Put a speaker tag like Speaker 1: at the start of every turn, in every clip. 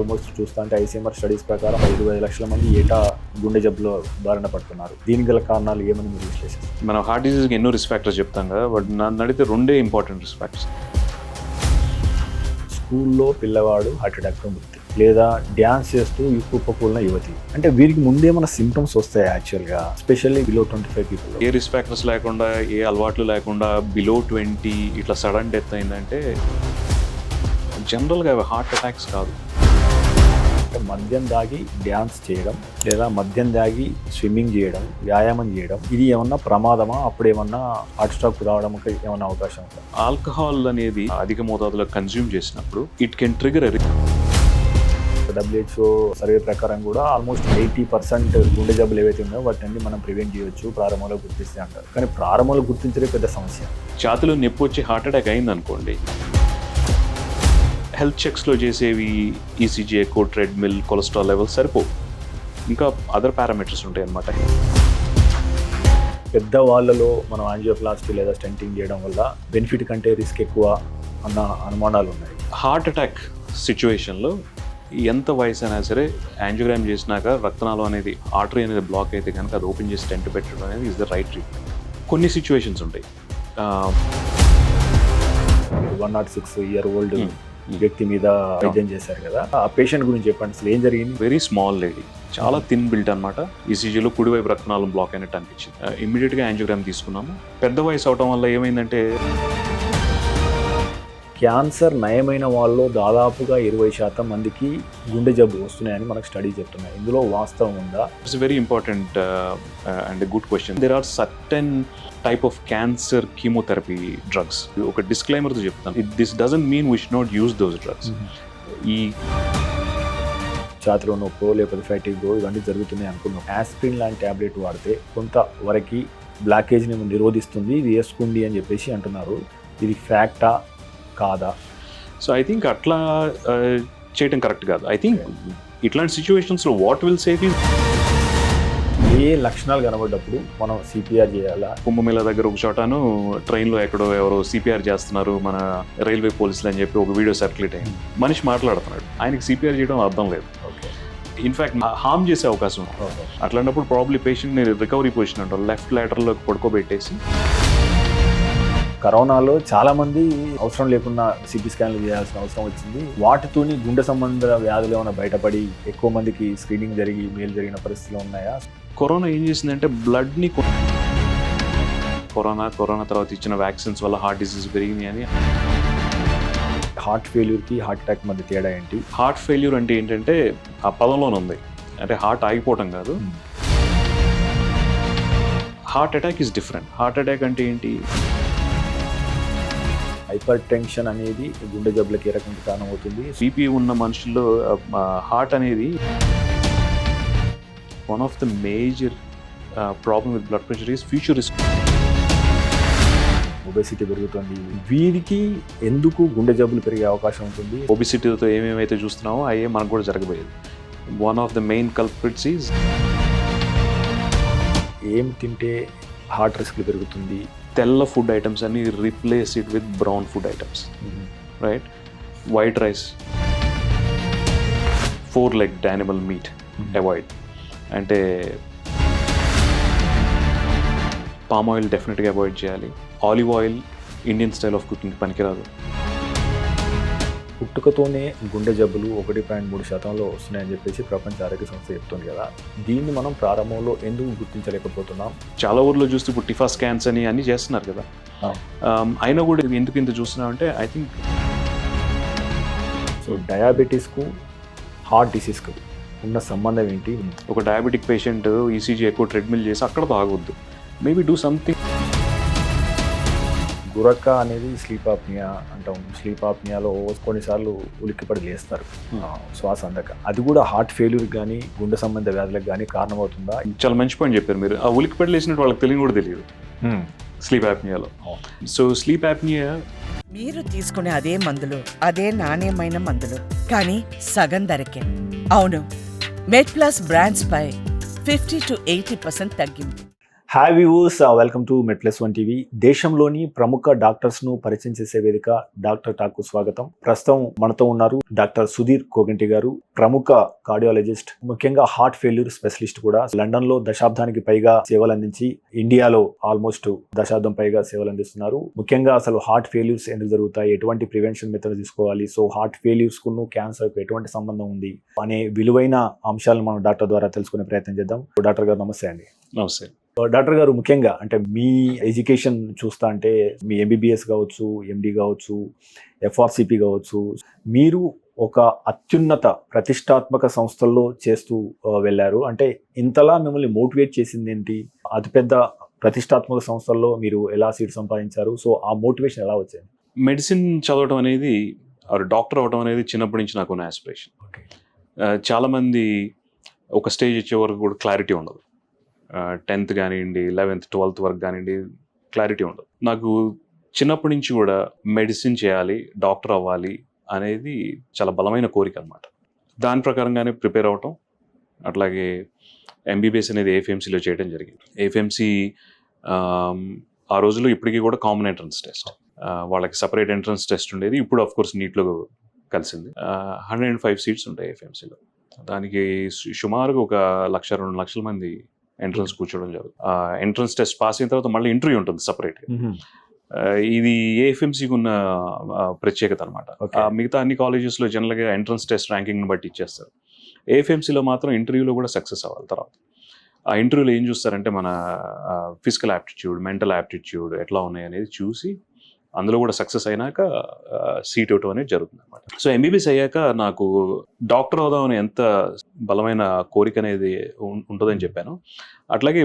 Speaker 1: Almost చూస్తుంటే ICMR studies ప్రకారం 25 లక్షల మంది ఏటా గుండె జబ్బులో బారిన పడుతున్నారు. దీనికి గల కారణాలు ఏమని మీరు విశ్లేషిస్తారు?
Speaker 2: మనం హార్ట్ డిసీజ్కి ఎన్నో రిస్క్ ఫ్యాక్టర్స్ చెప్తాం కదా, బట్ నన్ను అడిగితే రెండే ఇంపార్టెంట్ రిస్క్ ఫ్యాక్టర్స్.
Speaker 1: స్కూల్లో పిల్లవాడు హార్ట్ అటాక్తో మృతి, లేదా డ్యాన్స్ చేస్తూ కుప్పకూలిన యువతి, అంటే వీరికి ముందేమైనా సిమ్టమ్స్ వస్తాయి యాక్చువల్గా, ఎస్పెషల్లీ బిలో 25 పీపుల్?
Speaker 2: ఏ రిస్క్ ఫ్యాక్టర్స్ లేకుండా, ఏ అలవాట్లు లేకుండా బిలో 20 ఇట్లా సడన్ డెత్ అయిందంటే జనరల్గా హార్ట్ అటాక్స్ కాదు.
Speaker 1: మద్యం దాగి డ్యాన్స్ చేయడం, లేదా మద్యం దాగి స్విమ్మింగ్ చేయడం, వ్యాయామం చేయడం, ఇది ఏమన్నా ప్రమాదమా? అప్పుడు ఏమన్నా హార్ట్ స్ట్రోక్ రావడం ఏమన్నా అవకాశం ఉందా?
Speaker 2: ఆల్కహాల్ అనేది అధిక మోతాదులో కన్జ్యూమ్ చేసినప్పుడు it can trigger
Speaker 1: WHO survey ప్రకారం కూడా ఆల్మోస్ట్ 80% గుండె జబ్బులు ఏవైతే ఉన్నాయో వాటిని మనం ప్రివెంట్ చేయొచ్చు ప్రారంభంలో గుర్తిస్తే అంటారు. కానీ ప్రారంభంలో గుర్తించడే పెద్ద సమస్య.
Speaker 2: ఛాతీలో నొప్పి వచ్చి హార్ట్ అటాక్ అయింది అనుకోండి, హెల్త్ చెక్స్లో చేసేవి ECG, echo, treadmill, cholesterol levels సరిపోవు, ఇంకా అదర్ పారామీటర్స్ ఉంటాయి అన్నమాట.
Speaker 1: పెద్ద వాళ్ళలో మనం యాంజియోప్లాస్టీ లేదా స్టెంటింగ్ చేయడం వల్ల బెనిఫిట్ కంటే రిస్క్ ఎక్కువ అన్న అనుమానాలు ఉన్నాయి.
Speaker 2: హార్ట్ అటాక్ సిచ్యువేషన్లో ఎంత వయసు అయినా సరే యాంజియోగ్రామ్ చేసినాక రక్తనాళం అనేది, ఆర్టరీ అనేది బ్లాక్ అయితే కనుక అది ఓపెన్ చేసి స్టెంట్ పెట్టడం అనేది ఇస్ ద రైట్ ట్రీట్మెంట్. కొన్ని సిచ్యువేషన్స్ ఉంటాయి.
Speaker 1: 106 ఇయర్ ఓల్డ్ వ్యక్తి మీద వైద్యం చేశారు కదా, ఆ పేషెంట్ గురించి చెప్పండి, అసలు ఏం జరిగింది?
Speaker 2: వెరీ స్మాల్ లేడీ, చాలా థిన్ బిల్ట్ అనమాట. ఈసీజీలో కుడివైపు రక్తనాళం బ్లాక్ అయినట్టు అనిపించింది. ఇమ్మీడియట్గా యాంజియోగ్రామ్ తీసుకున్నాము. పెద్ద వయసు అవడం వల్ల ఏమైందంటే,
Speaker 1: క్యాన్సర్ నయమైన వాళ్ళలో దాదాపుగా 20% మందికి గుండె జబ్బు వస్తున్నాయని మనకు స్టడీ చెప్తున్నాయి. ఇందులో వాస్తవం ఉందా?
Speaker 2: It's very important and good question. There are certain type of cancer chemotherapy drugs. ఒక డిస్క్లైమర్తో చెప్తాను, this doesn't mean we should not use those drugs. ఈ
Speaker 1: ఛాతిలో నొప్పో లేకపోతే ఫ్యాటిగో ఇవన్నీ జరుగుతున్నాయి అనుకున్నాం. ఆస్పిరిన్ లాంటి ట్యాబ్లెట్ వాడితే కొంతవరకు బ్లాకేజ్ని నిరోధిస్తుంది, ఇది వేసుకోండి అని చెప్పేసి అంటున్నారు. ఇది ఫ్యాక్టా కాదా?
Speaker 2: సో ఐ థింక్ అట్లా చేయటం కరెక్ట్ కాదు. ఐ థింక్ ఇట్లాంటి సిచ్యువేషన్స్లో వాట్ విల్ సేవ్ యూ,
Speaker 1: ఏ లక్షణాలు కనబడ్డప్పుడు మనం సిపిఆర్ చేయాలా?
Speaker 2: కుంభమేళా దగ్గర ఒక చోటను ట్రైన్లో ఎక్కడో ఎవరో సిపిఆర్ చేస్తున్నారు మన రైల్వే పోలీసులు అని చెప్పి ఒక వీడియో సర్క్యులేట్ అయింది. మనిషి మాట్లాడుతున్నాడు, ఆయనకి సిపిఆర్ చేయడం అర్థం లేదు. ఇన్ఫ్యాక్ట్ హార్మ్ చేసే అవకాశం ఉంది. అట్లాంటప్పుడు ప్రాబ్లీ పేషెంట్ని రికవరీ పొజిషన్ అంటారు, లెఫ్ట్ లాటరల్లోకి పడుకోబెట్టేసి.
Speaker 1: కరోనాలో చాలా మంది అవసరం లేకుండా సిటీ స్కాన్లు చేయాల్సిన అవసరం వచ్చింది. వాటితోని గుండె సంబంధ వ్యాధులు ఏమైనా బయటపడి ఎక్కువ మందికి స్క్రీనింగ్ జరిగి మేలు జరిగిన పరిస్థితులు ఉన్నాయా?
Speaker 2: కరోనా ఏం చేసిందంటే బ్లడ్ని, కరోనా తర్వాత ఇచ్చిన వ్యాక్సిన్స్ వల్ల హార్ట్ డిసీజ్ పెరిగింది అని.
Speaker 1: హార్ట్ ఫెయిల్యూర్కి హార్ట్ అటాక్ మధ్య తేడా ఏంటి?
Speaker 2: హార్ట్ ఫెయిల్యూర్ అంటే ఏంటంటే ఆ పదంలోనే ఉంది, అంటే హార్ట్ ఆగిపోవటం కాదు. Heart attack is different. Heart attack అంటే ఏంటి?
Speaker 1: హైపర్ టెన్షన్ అనేది గుండె జబ్బులకి ఏ రకంగా కారణమవుతుంది?
Speaker 2: బీపీ ఉన్న మనుషుల్లో హార్ట్ అనేది one of the major problem with blood pressure is future risk.
Speaker 1: Obesity పెరుగుతుంది, వీరికి ఎందుకు గుండె జబ్బులు పెరిగే అవకాశం ఉంటుంది?
Speaker 2: ఒబెసిటీతో ఏమేమైతే చూస్తున్నామో అయ్యే మనకు కూడా జరగబోయేది. One of the main culprits is
Speaker 1: ఏం తింటే హార్ట్ రిస్క్ పెరుగుతుంది?
Speaker 2: తెల్ల ఫుడ్ ఐటమ్స్ అన్ని replace it with brown food items, right? White rice, 4-legged animal meet avoid. అంటే పామ్ ఆయిల్ డెఫినెట్గా అవాయిడ్ చేయాలి. Olive oil Indian style of cooking పనికిరాదు.
Speaker 1: పుట్టుకతోనే గుండె జబ్బులు 1.3% వస్తున్నాయని చెప్పేసి ప్రపంచ ఆరోగ్య సంస్థ చెప్తుంది కదా, దీన్ని మనం ప్రారంభంలో ఎందుకు గుర్తించలేకపోతున్నాం?
Speaker 2: చాలా ఊర్లో చూస్తే ఇప్పుడు టిఫా స్కాన్స్ అని అన్నీ చేస్తున్నారు కదా, అయినా కూడా ఎందుకు ఇంత చూస్తున్నాం అంటే ఐ థింక్
Speaker 1: సో డయాబెటీస్కు హార్ట్ డిసీజ్కు ఉన్న సంబంధం ఏంటి?
Speaker 2: ఒక డయాబెటిక్ పేషెంట్ ఈసీజీ ఎక్కువ ట్రెడ్మిల్ చేసి అక్కడ తాగొద్దు, మేబీ డూ సంథింగ్.
Speaker 1: గురక అనేది స్లీప్ ఆప్నియా అంటాం. స్లీప్ ఆప్నియాలో కొన్నిసార్లు ఉలిక్కిపడి లేస్తారు శ్వాస అందక. అది కూడా హార్ట్ ఫెయిల్యూర్ కానీ గుండె సంబంధ వ్యాధులకు కానీ కారణమవుతుందా?
Speaker 2: చాలా మంచి పాయింట్ చెప్పారు మీరు. ఆ ఉలిక్కిపడి లేచినట్టు వాళ్ళకి తెలియని కూడా తెలియదు స్లీప్ యాప్నియాలో. సో స్లీప్ యాప్నియా
Speaker 3: మీరు తీసుకునే అదే మందులు, అదే నాణ్యమైన మందులు, కానీ సగం ధరకే. అవును, మెడ్ ప్లస్ బ్రాండ్స్ పై 50 to 80% తగ్గింపు.
Speaker 1: హాయ్ వ్యూవర్స్, వెల్కమ్ టు మెడ్+1 టీవీ. దేశంలోని ప్రముఖ డాక్టర్స్ ను పరిచయం చేసే వేదిక డాక్టర్ టాక్ కు స్వాగతం. ప్రస్తుతం మనతో ఉన్నారు డాక్టర్ సుధీర్ కోగంటి గారు, ప్రముఖ కార్డియాలజిస్ట్, ముఖ్యంగా హార్ట్ ఫెయిల్యూర్ స్పెషలిస్ట్ కూడా. లండన్ లో దశాబ్దానికి పైగా సేవలు అందించి ఇండియాలో ఆల్మోస్ట్ దశాబ్దం పైగా సేవలు అందిస్తున్నారు. ముఖ్యంగా అసలు హార్ట్ ఫెయిల్యూర్స్ ఎందుకు జరుగుతాయి, ఎటువంటి ప్రివెన్షన్ మెథడ్ తీసుకోవాలి, సో హార్ట్ ఫెయిల్యూర్స్ కు క్యాన్సర్ కు ఎటువంటి సంబంధం ఉంది అనే విలువైన అంశాలను మనం డాక్టర్ ద్వారా తెలుసుకునే ప్రయత్నం చేద్దాం. డాక్టర్ గారు నమస్తే అండి.
Speaker 2: నమస్తే
Speaker 1: డాక్టర్ గారు, ముఖ్యంగా అంటే మీ ఎడ్యుకేషన్ చూస్తా అంటే మీ ఎంబీబీఎస్ కావచ్చు, ఎండి కావచ్చు, ఎఫ్ఆర్సిపి కావచ్చు, మీరు ఒక అత్యున్నత ప్రతిష్టాత్మక సంస్థల్లో చేస్తూ వెళ్ళారు. అంటే ఇంతలా మిమ్మల్ని మోటివేట్ చేసింది ఏంటి? అతిపెద్ద ప్రతిష్టాత్మక సంస్థల్లో మీరు ఎలా సీట్ సంపాదించారు? సో ఆ మోటివేషన్ ఎలా వచ్చింది?
Speaker 2: మెడిసిన్ చదవడం అనేది, డాక్టర్ అవ్వడం అనేది చిన్నప్పటి నుంచి నాకు ఉన్న ఆస్పిరేషన్. చాలామంది ఒక స్టేజ్ వచ్చే వరకు కూడా క్లారిటీ ఉండదు. 10th కానివ్వండి, 11th 12th వరకు కానివ్వండి, క్లారిటీ ఉండదు. నాకు చిన్నప్పటి నుంచి కూడా మెడిసిన్ చేయాలి, డాక్టర్ అవ్వాలి అనేది చాలా బలమైన కోరిక అనమాట. దాని ప్రకారంగానే ప్రిపేర్ అవ్వటం, అట్లాగే ఎంబీబీఎస్ అనేది ఏఎఫ్ఎంసీలో చేయడం జరిగింది. ఏఎఫ్ఎంసీ ఆ రోజుల్లో ఇప్పటికీ కూడా కామన్ ఎంట్రన్స్ టెస్ట్, వాళ్ళకి సపరేట్ ఎంట్రన్స్ టెస్ట్ ఉండేది. ఇప్పుడు ఆఫ్ కోర్స్ నీట్లో కలిసింది. 105 సీట్స్ ఉంటాయి ఏఎఫ్ఎంసీలో. దానికి సుమారుగా ఒక 1-2 లక్షల మంది ఎంట్రన్స్ కూర్చోవడం జరుగుతుంది. ఎంట్రన్స్ టెస్ట్ పాస్ అయిన తర్వాత మళ్ళీ ఇంటర్వ్యూ ఉంటుంది సపరేట్గా. ఇది ఏఎఫ్ఎంసీకి ఉన్న ప్రత్యేకత అనమాట. మిగతా అన్ని కాలేజెస్లో జనరల్గా ఎంట్రన్స్ టెస్ట్ ర్యాంకింగ్ని బట్టి ఇచ్చేస్తారు. ఏఎఫ్ఎంసీలో మాత్రం ఇంటర్వ్యూలో కూడా సక్సెస్ అవ్వాలి. తర్వాత ఆ ఇంటర్వ్యూలో ఏం చూస్తారంటే మన ఫిజికల్ యాప్టిట్యూడ్, మెంటల్ యాప్టిట్యూడ్ ఎట్లా ఉన్నాయి అనేది చూసి అందులో కూడా సక్సెస్ అయినాక సీట్ ఇవ్వటం అనేది జరుగుతుంది అనమాట. సో ఎంబీబీఎస్ అయ్యాక నాకు డాక్టర్ అవుదామని ఎంత బలమైన కోరిక అనేది ఉంటుందని చెప్పాను. అట్లాగే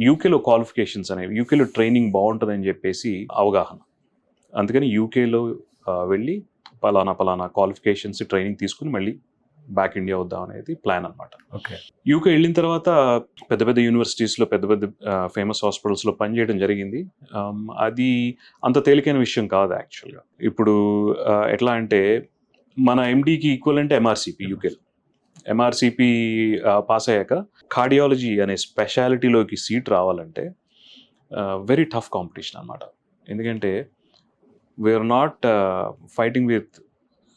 Speaker 2: యూకేలో క్వాలిఫికేషన్స్ అనేవి, యూకేలో ట్రైనింగ్ బాగుంటుందని చెప్పేసి అవగాహన. అందుకని యూకేలో వెళ్ళి పలానా క్వాలిఫికేషన్స్ ట్రైనింగ్ తీసుకుని మళ్ళీ బ్యాక్ ఇండియా వద్దాం అనేది ప్లాన్ అనమాట. యూకే వెళ్ళిన తర్వాత పెద్ద పెద్ద యూనివర్సిటీస్లో, పెద్ద పెద్ద ఫేమస్ హాస్పిటల్స్లో పనిచేయడం జరిగింది. అది అంత తేలికైన విషయం కాదు యాక్చువల్గా. ఇప్పుడు ఎట్లా అంటే మన ఎండీకి ఈక్వల్ ఎంఆర్సిపి యూకేలో. ఎంఆర్సిపి పాస్ అయ్యాక కార్డియాలజీ అనే స్పెషాలిటీలోకి సీట్ రావాలంటే వెరీ టఫ్ కాంపిటీషన్ అనమాట. ఎందుకంటే we are not fighting with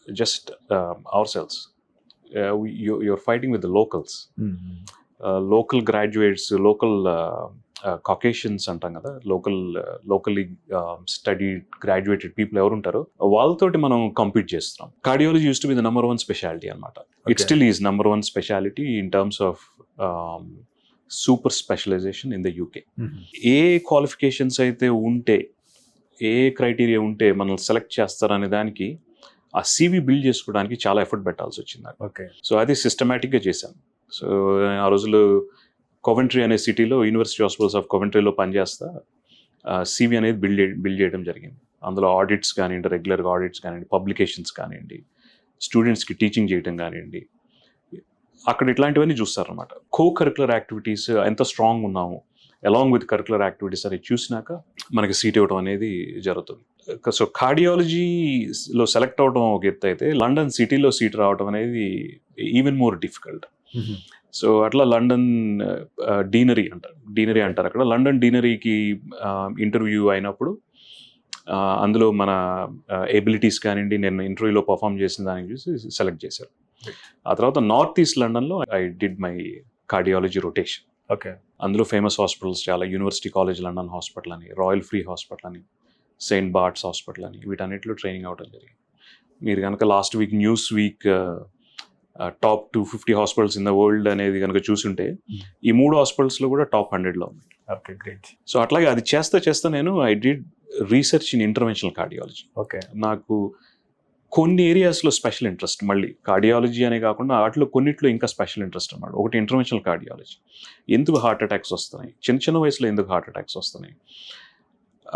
Speaker 2: just our cells. You're fighting with the locals, local graduates, local Caucasians అంటాం కదా, locally studied graduated people ఎవరు ఉంటారో వాళ్ళతోటి మనం కంపీట్ చేస్తున్నాం. Cardiology used to be the number 1 speciality అనమాట. It still is number 1 speciality in terms of super specialization in the UK. ఏ qualifications అయితే ఉంటే, ఏ క్రైటీరియా ఉంటే మనల్ని సెలెక్ట్ చేస్తారనే దానికి ఆ CV బిల్డ్ చేసుకోవడానికి చాలా ఎఫర్ట్ పెట్టాల్సి వచ్చింది నాకు. సో అది సిస్టమేటిక్గా చేశాను. సో ఆ రోజుల్లో కోవెంట్రీ అనే సిటీలో యూనివర్సిటీ హాస్పిటల్స్ ఆఫ్ కోవెంట్రీలో పనిచేస్తా CV అనేది బిల్డ్ చేయడం జరిగింది. అందులో ఆడిట్స్ కానివ్వండి, రెగ్యులర్గా ఆడిట్స్ కానివ్వండి, పబ్లికేషన్స్ కానివ్వండి, స్టూడెంట్స్కి టీచింగ్ చేయడం కానివ్వండి, అక్కడ ఇట్లాంటివన్నీ చూస్తారనమాట. కరికులర్ యాక్టివిటీస్ ఎంత స్ట్రాంగ్ ఉన్నాము, అలాంగ్ విత్ కరికులర్ యాక్టివిటీస్ అని చూసినాక మనకి సీట్ ఇవ్వడం అనేది జరుగుతుంది. సో కార్డియాలజీలో సెలెక్ట్ అవడం ఒక ఎత్తు అయితే, లండన్ సిటీలో సీట్ రావడం అనేది ఈవెన్ మోర్ డిఫికల్ట్. సో అట్లా లండన్ డీనరీ అంటారు అక్కడ. లండన్ డీనరీకి ఇంటర్వ్యూ అయినప్పుడు అందులో మన ఎబిలిటీస్ కానివ్వండి, నేను ఇంటర్వ్యూలో పర్ఫామ్ చేసిన దానికి చూసి సెలెక్ట్ చేశారు. ఆ తర్వాత నార్త్ ఈస్ట్ లండన్లో I did my cardiology rotation. అందులో ఫేమస్ హాస్పిటల్స్ చాలా, యూనివర్సిటీ కాలేజ్ లండన్ హాస్పిటల్ అని, రాయల్ ఫ్రీ హాస్పిటల్ అని, సెయింట్ బార్ట్స్ హాస్పిటల్ అని, వీటన్నిటిలో ట్రైనింగ్ అవ్వడం జరిగింది. మీరు కనుక last week news week top 250 hospitals in the world అనేది కనుక చూసుంటే ఈ 3 హాస్పిటల్స్లో కూడా టాప్ 100లో ఉంది. సో అట్లాగే అది చేస్తా నేను I did research in interventional cardiology. నాకు కొన్ని ఏరియాస్లో స్పెషల్ ఇంట్రెస్ట్, మళ్ళీ కార్డియాలజీ అనే కాకుండా వాటిలో కొన్నిట్లో ఇంకా స్పెషల్ ఇంట్రెస్ట్ అన్నమాట. ఒకటి ఇంటర్వెన్షనల్ కార్డియాలజీ. ఎందుకు హార్ట్ అటాక్స్ వస్తున్నాయి, చిన్న వయసులో ఎందుకు హార్ట్ అటాక్స్ వస్తున్నాయి,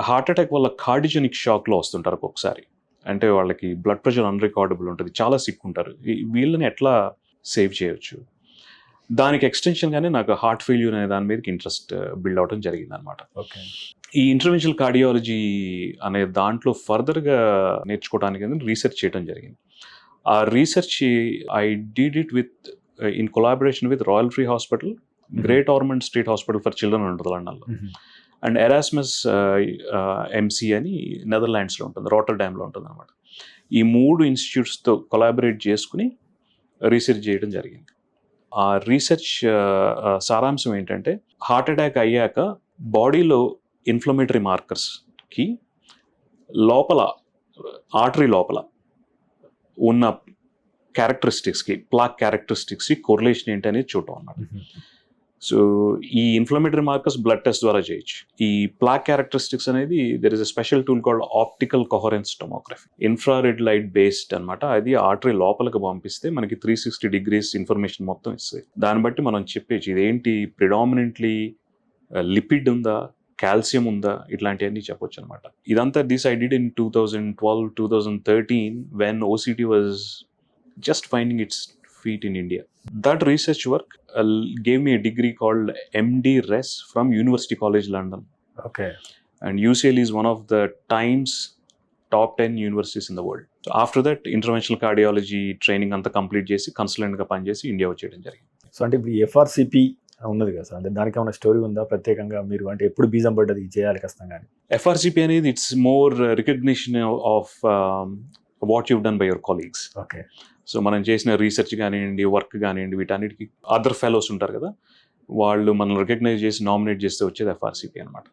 Speaker 2: హార్ట్ అటాక్ వల్ల కార్డియోజెనిక్ షాక్లో వస్తుంటారు ఒక్కొక్కసారి. అంటే వాళ్ళకి బ్లడ్ ప్రెషర్ అన్రికార్డబుల్ ఉంటుంది, చాలా సిక్ ఉంటారు. వీళ్ళని ఎట్లా సేవ్ చేయొచ్చు, దానికి ఎక్స్టెన్షన్గానే నాకు హార్ట్ ఫెయిల్యూర్ అనే దాని మీదకి ఇంట్రెస్ట్ బిల్డ్ అవడం జరిగింది అనమాట. ఈ ఇంటర్వెన్షనల్ కార్డియాలజీ అనే దాంట్లో ఫర్దర్గా నేర్చుకోవడానికి రీసెర్చ్ చేయడం జరిగింది. ఆ research I did it with in collaboration with royal free hospital great armed street hospital for children ఉంటుంది లండన్లో, అండ్ ఎరాస్మస్ ఎంసీ అని నెదర్లాండ్స్లో ఉంటుంది, రాటర్డామ్లో ఉంటుంది అనమాట. ఈ 3 ఇన్స్టిట్యూట్స్తో కొలాబరేట్ చేసుకుని రీసెర్చ్ చేయడం జరిగింది. ఆ రీసెర్చ్ సారాంశం ఏంటంటే, హార్ట్ అటాక్ అయ్యాక బాడీలో ఇన్ఫ్లమేటరీ మార్కర్స్కి లోపల ఆర్టరీ లోపల ఉన్న క్యారెక్టరిస్టిక్స్కి, ప్లాక్ క్యారెక్టరిస్టిక్స్కి కోరిలేషన్ ఏంటి అనేది చూడటం అన్నమాట. సో ఈ ఇన్ఫ్లమేటరీ మార్కర్స్ బ్లడ్ టెస్ట్ ద్వారా చేయొచ్చు. ఈ ప్లాక్ క్యారెక్టరిస్టిక్స్ అనేది there is a special tool called optical coherence tomography, infrared light based అనమాట. అది ఆర్టరీ లోపలికి పంపిస్తే మనకి 360 degrees ఇన్ఫర్మేషన్ మొత్తం ఇస్తుంది. దాన్ని బట్టి మనం చెప్పేసి ఇదేంటి ప్రిడామినెంట్లీ లిపిడ్ ఉందా, కాల్షియం ఉందా, ఇట్లాంటివన్నీ చెప్పొచ్చు అనమాట. ఇదంతా this I did in 2012-2013 when OCT was just finding its feet in India. That research work gave me a degree called MD Res from University College London.
Speaker 1: Okay.
Speaker 2: And UCL is one of the Times top 10 universities in the world. So after that, interventional cardiology training అంతా complete చేసి కన్సల్టెంట్గా పనిచేసి India వచ్చేయడం జరిగింది.
Speaker 1: So అంటే ఇప్పుడు ఎఫ్ఆర్సిపి ఉన్నది కదా sir, అంటే దానికి ఏమైనా స్టోరీ ఉందా ప్రత్యేకంగా? మీరు అంటే ఎప్పుడు బీజం పడ్డది చేయాలి ఖచ్చితంగా?
Speaker 2: FRCP అనేది it's more recognition of what you've done by your colleagues.
Speaker 1: Okay.
Speaker 2: So మనం చేసిన రీసెర్చ్ కానివ్వండి, వర్క్ కానివ్వండి, వీటన్నిటికీ అదర్ ఫెలోస్ ఉంటారు కదా, వాళ్ళు మనల్ని రికగ్నైజ్ చేసి నామినేట్ చేస్తే వచ్చేది FRCP అనమాట.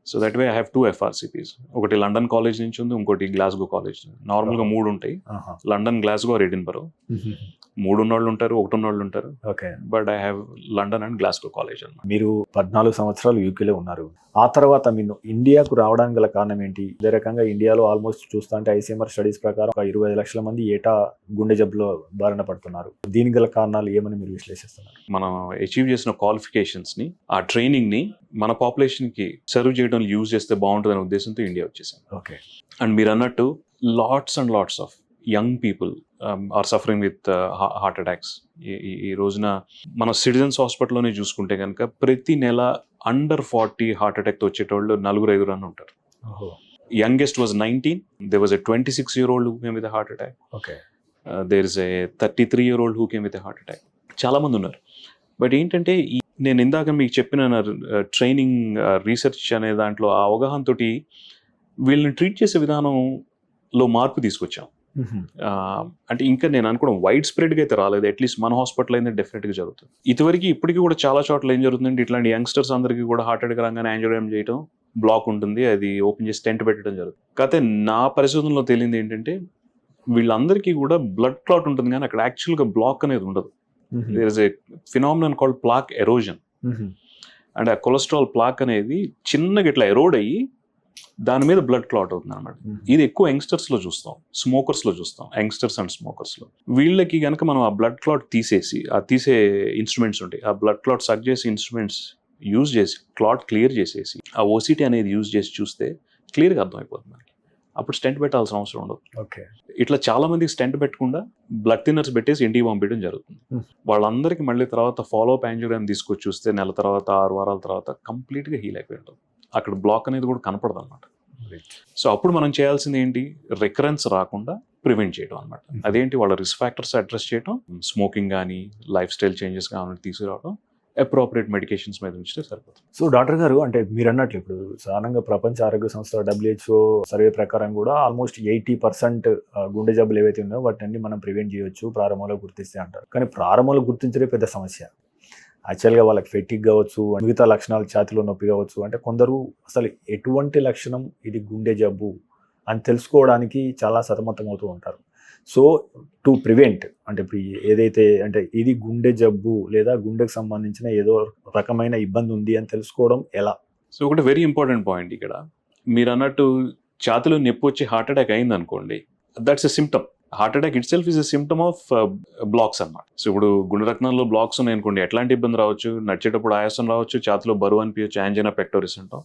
Speaker 2: So that way I have 2 FRCPs. ఒకటి లండన్ కాలేజ్ నుంచి ఉంది, ఇంకోటి గ్లాస్గో కాలేజ్. నార్మల్గా 3 ఉంటాయి, లండన్, గ్లాస్గో, ఎడిన్బరో. 3 ఉన్నోళ్ళు ఉంటారు, 1 ఉన్నోళ్ళు ఉంటారు.
Speaker 1: Okay.
Speaker 2: But I have London and Glasgow college అనమాట.
Speaker 1: మీరు 14 సంవత్సరాలు యూకేలో ఉన్నారు. ఆ తర్వాత మీరు ఇండియాకు రావడానికి గల కారణం ఏంటి? ఇదే రకంగా ఇండియాలో ఆల్మోస్ట్ చూస్తా అంటే ICMR స్టడీస్ ప్రకారం 25 లక్షల మంది ఏటా గుండె జబ్బులో బారిన పడుతున్నారు. దీనికి గల కారణాలు ఏమని మీరు విశ్లేషిస్తున్నారు?
Speaker 2: మనం అచీవ్ చేసిన క్వాలిఫికేషన్స్ని, ఆ ట్రైనింగ్ని మన పాపులేషన్కి సర్వ్ చేయడం యూజ్ చేస్తే బాగుంటుందనే ఉద్దేశంతో ఇండియా వచ్చేసాం.
Speaker 1: ఓకే.
Speaker 2: అండ్ మీరు అన్నట్టు lots and lots of young people are suffering with heart attacks. ఈ రోజున మన సిటిజన్స్ హాస్పిటల్లోనే చూసుకుంటే కనుక ప్రతి నెల అండర్ 40 హార్ట్ అటాక్తో వచ్చేటోళ్ళు 4-5 అని ఉంటారు. Youngest was 19. There was a 26-year-old who came with a heart attack.
Speaker 1: Okay.
Speaker 2: There is a 33-year-old who came with a heart attack. చాలా మంది ఉన్నారు. బట్ ఏంటంటే నేను ఇందాక మీకు చెప్పిన ట్రైనింగ్, రీసెర్చ్ అనే దాంట్లో ఆ అవగాహనతోటి వీళ్ళని ట్రీట్ చేసే విధానంలో మార్పు తీసుకొచ్చాం. అంటే ఇంకా నేను అనుకోవడం వైడ్ స్ప్రెడ్గా అయితే రాలేదు, అట్లీస్ట్ మన హాస్పిటల్ అయితే డెఫినెట్గా జరుగుతుంది. ఇప్పటికీ కూడా చాలా చోట్ల ఏం జరుగుతుందంటే, ఇట్లాంటి యంగ్స్టర్స్ అందరికీ కూడా హార్ట్ అటాక్ రాగానే యాంజియోగ్రామ్ చేయడం, బ్లాక్ ఉంటుంది, అది ఓపెన్ చేసి స్టెంట్ పెట్టడం జరుగుతుంది. కాకపోతే నా పరిశోధనలో తేలింది ఏంటంటే, వీళ్ళందరికీ కూడా బ్లడ్ క్లాట్ ఉంటుంది కానీ అక్కడ యాక్చువల్గా బ్లాక్ అనేది ఉండదు. There is a phenomenon called plaque erosion. And ఆ కొలెస్ట్రాల్ ప్లాక్ అనేది చిన్నగా ఇట్లా ఎరోడ్ అయ్యి దాని మీద బ్లడ్ క్లాట్ అవుతుంది అనమాట. ఇది ఎక్కువ యంగ్స్టర్స్లో చూస్తాం, స్మోకర్స్లో చూస్తాం, యంగ్స్టర్స్ అండ్ స్మోకర్స్లో. వీళ్ళకి కనుక మనం ఆ బ్లడ్ క్లాట్ తీసేసి, ఆ తీసే ఇన్స్ట్రుమెంట్స్ ఉంటాయి, ఆ బ్లడ్ క్లాట్ సక్ చేసే ఇన్స్ట్రుమెంట్స్ యూజ్ చేసి క్లాట్ క్లియర్ చేసేసి ఆ OCT అనేది యూజ్ చేసి చూస్తే క్లియర్గా అర్థమైపోతుంది మనకి. అప్పుడు స్టెంట్ పెట్టాల్సిన అవసరం ఉండదు.
Speaker 1: ఓకే.
Speaker 2: ఇట్లా చాలా మందికి స్టెంట్ పెట్టకుండా బ్లడ్ థిన్నర్స్ పెట్టేసి ఇంటికి పంపించడం జరుగుతుంది. వాళ్ళందరికీ మళ్ళీ తర్వాత ఫాలో అప్ యాంజియోగ్రామ్ తీసుకొచ్చి చూస్తే నెల తర్వాత, 6 వారాల తర్వాత కంప్లీట్గా హీల్ అయిపోయి ఉంటుంది. అక్కడ బ్లాక్ అనేది కూడా కనపడదు అనమాట. సో అప్పుడు మనం చేయాల్సింది ఏంటి, రికరెన్స్ రాకుండా ప్రివెంట్ చేయడం అనమాట. అదేంటి, వాళ్ళ రిస్క్ ఫ్యాక్టర్స్ అడ్రస్ చేయడం, స్మోకింగ్ కానీ లైఫ్ స్టైల్ చేంజెస్ కానీ తీసుకురావడం, అప్రోప్రియేట్ మెడికేషన్స్ మీద ఉంచితే సరిపోతుంది.
Speaker 1: సో డాక్టర్ గారు, అంటే మీరు అన్నట్లు ఇప్పుడు సాధారణంగా ప్రపంచ ఆరోగ్య సంస్థ WHO సర్వే ప్రకారం కూడా ఆల్మోస్ట్ 80% గుండె జబ్బులు ఏవైతే ఉన్నాయో వాటిని మనం ప్రివెంట్ చేయొచ్చు ప్రారంభంలో గుర్తిస్తే అంటారు. కానీ ప్రారంభంలో గుర్తించడే పెద్ద సమస్య. యాక్చువల్గా వాళ్ళకి ఫెటిక్ కావచ్చు, మిగతా లక్షణాలు, ఛాతీలో నొప్పి కావచ్చు, అంటే కొందరు అసలు ఎటువంటి లక్షణం ఇది గుండె జబ్బు అని తెలుసుకోవడానికి చాలా సతమతమవుతూ ఉంటారు. సో టు ప్రివెంట్, అంటే ఇప్పుడు ఏదైతే అంటే ఇది గుండె జబ్బు లేదా గుండెకు సంబంధించిన ఏదో రకమైన ఇబ్బంది ఉంది అని తెలుసుకోవడం ఎలా?
Speaker 2: సో ఒకటి వెరీ ఇంపార్టెంట్ పాయింట్ ఇక్కడ, మీరు అన్నట్టు ఛాతీలో నొప్పి వచ్చి హార్ట్ అటాక్ అయింది అనుకోండి, that's a symptom. Heart attack it self is a symptom of blacks అన్నమాట. సో ఇప్పుడు గుండె రక్తంలో బ్లాక్స్ ఉన్నాయి అనుకోండి, ఎట్లాంటి ఇబ్బంది రావచ్చు, నడిచేటప్పుడు ఆయాసం రావచ్చు, ఛాతీలో బరువు అనిపించవచ్చు, యాంజినా పెక్టోరిస్ అంటాం.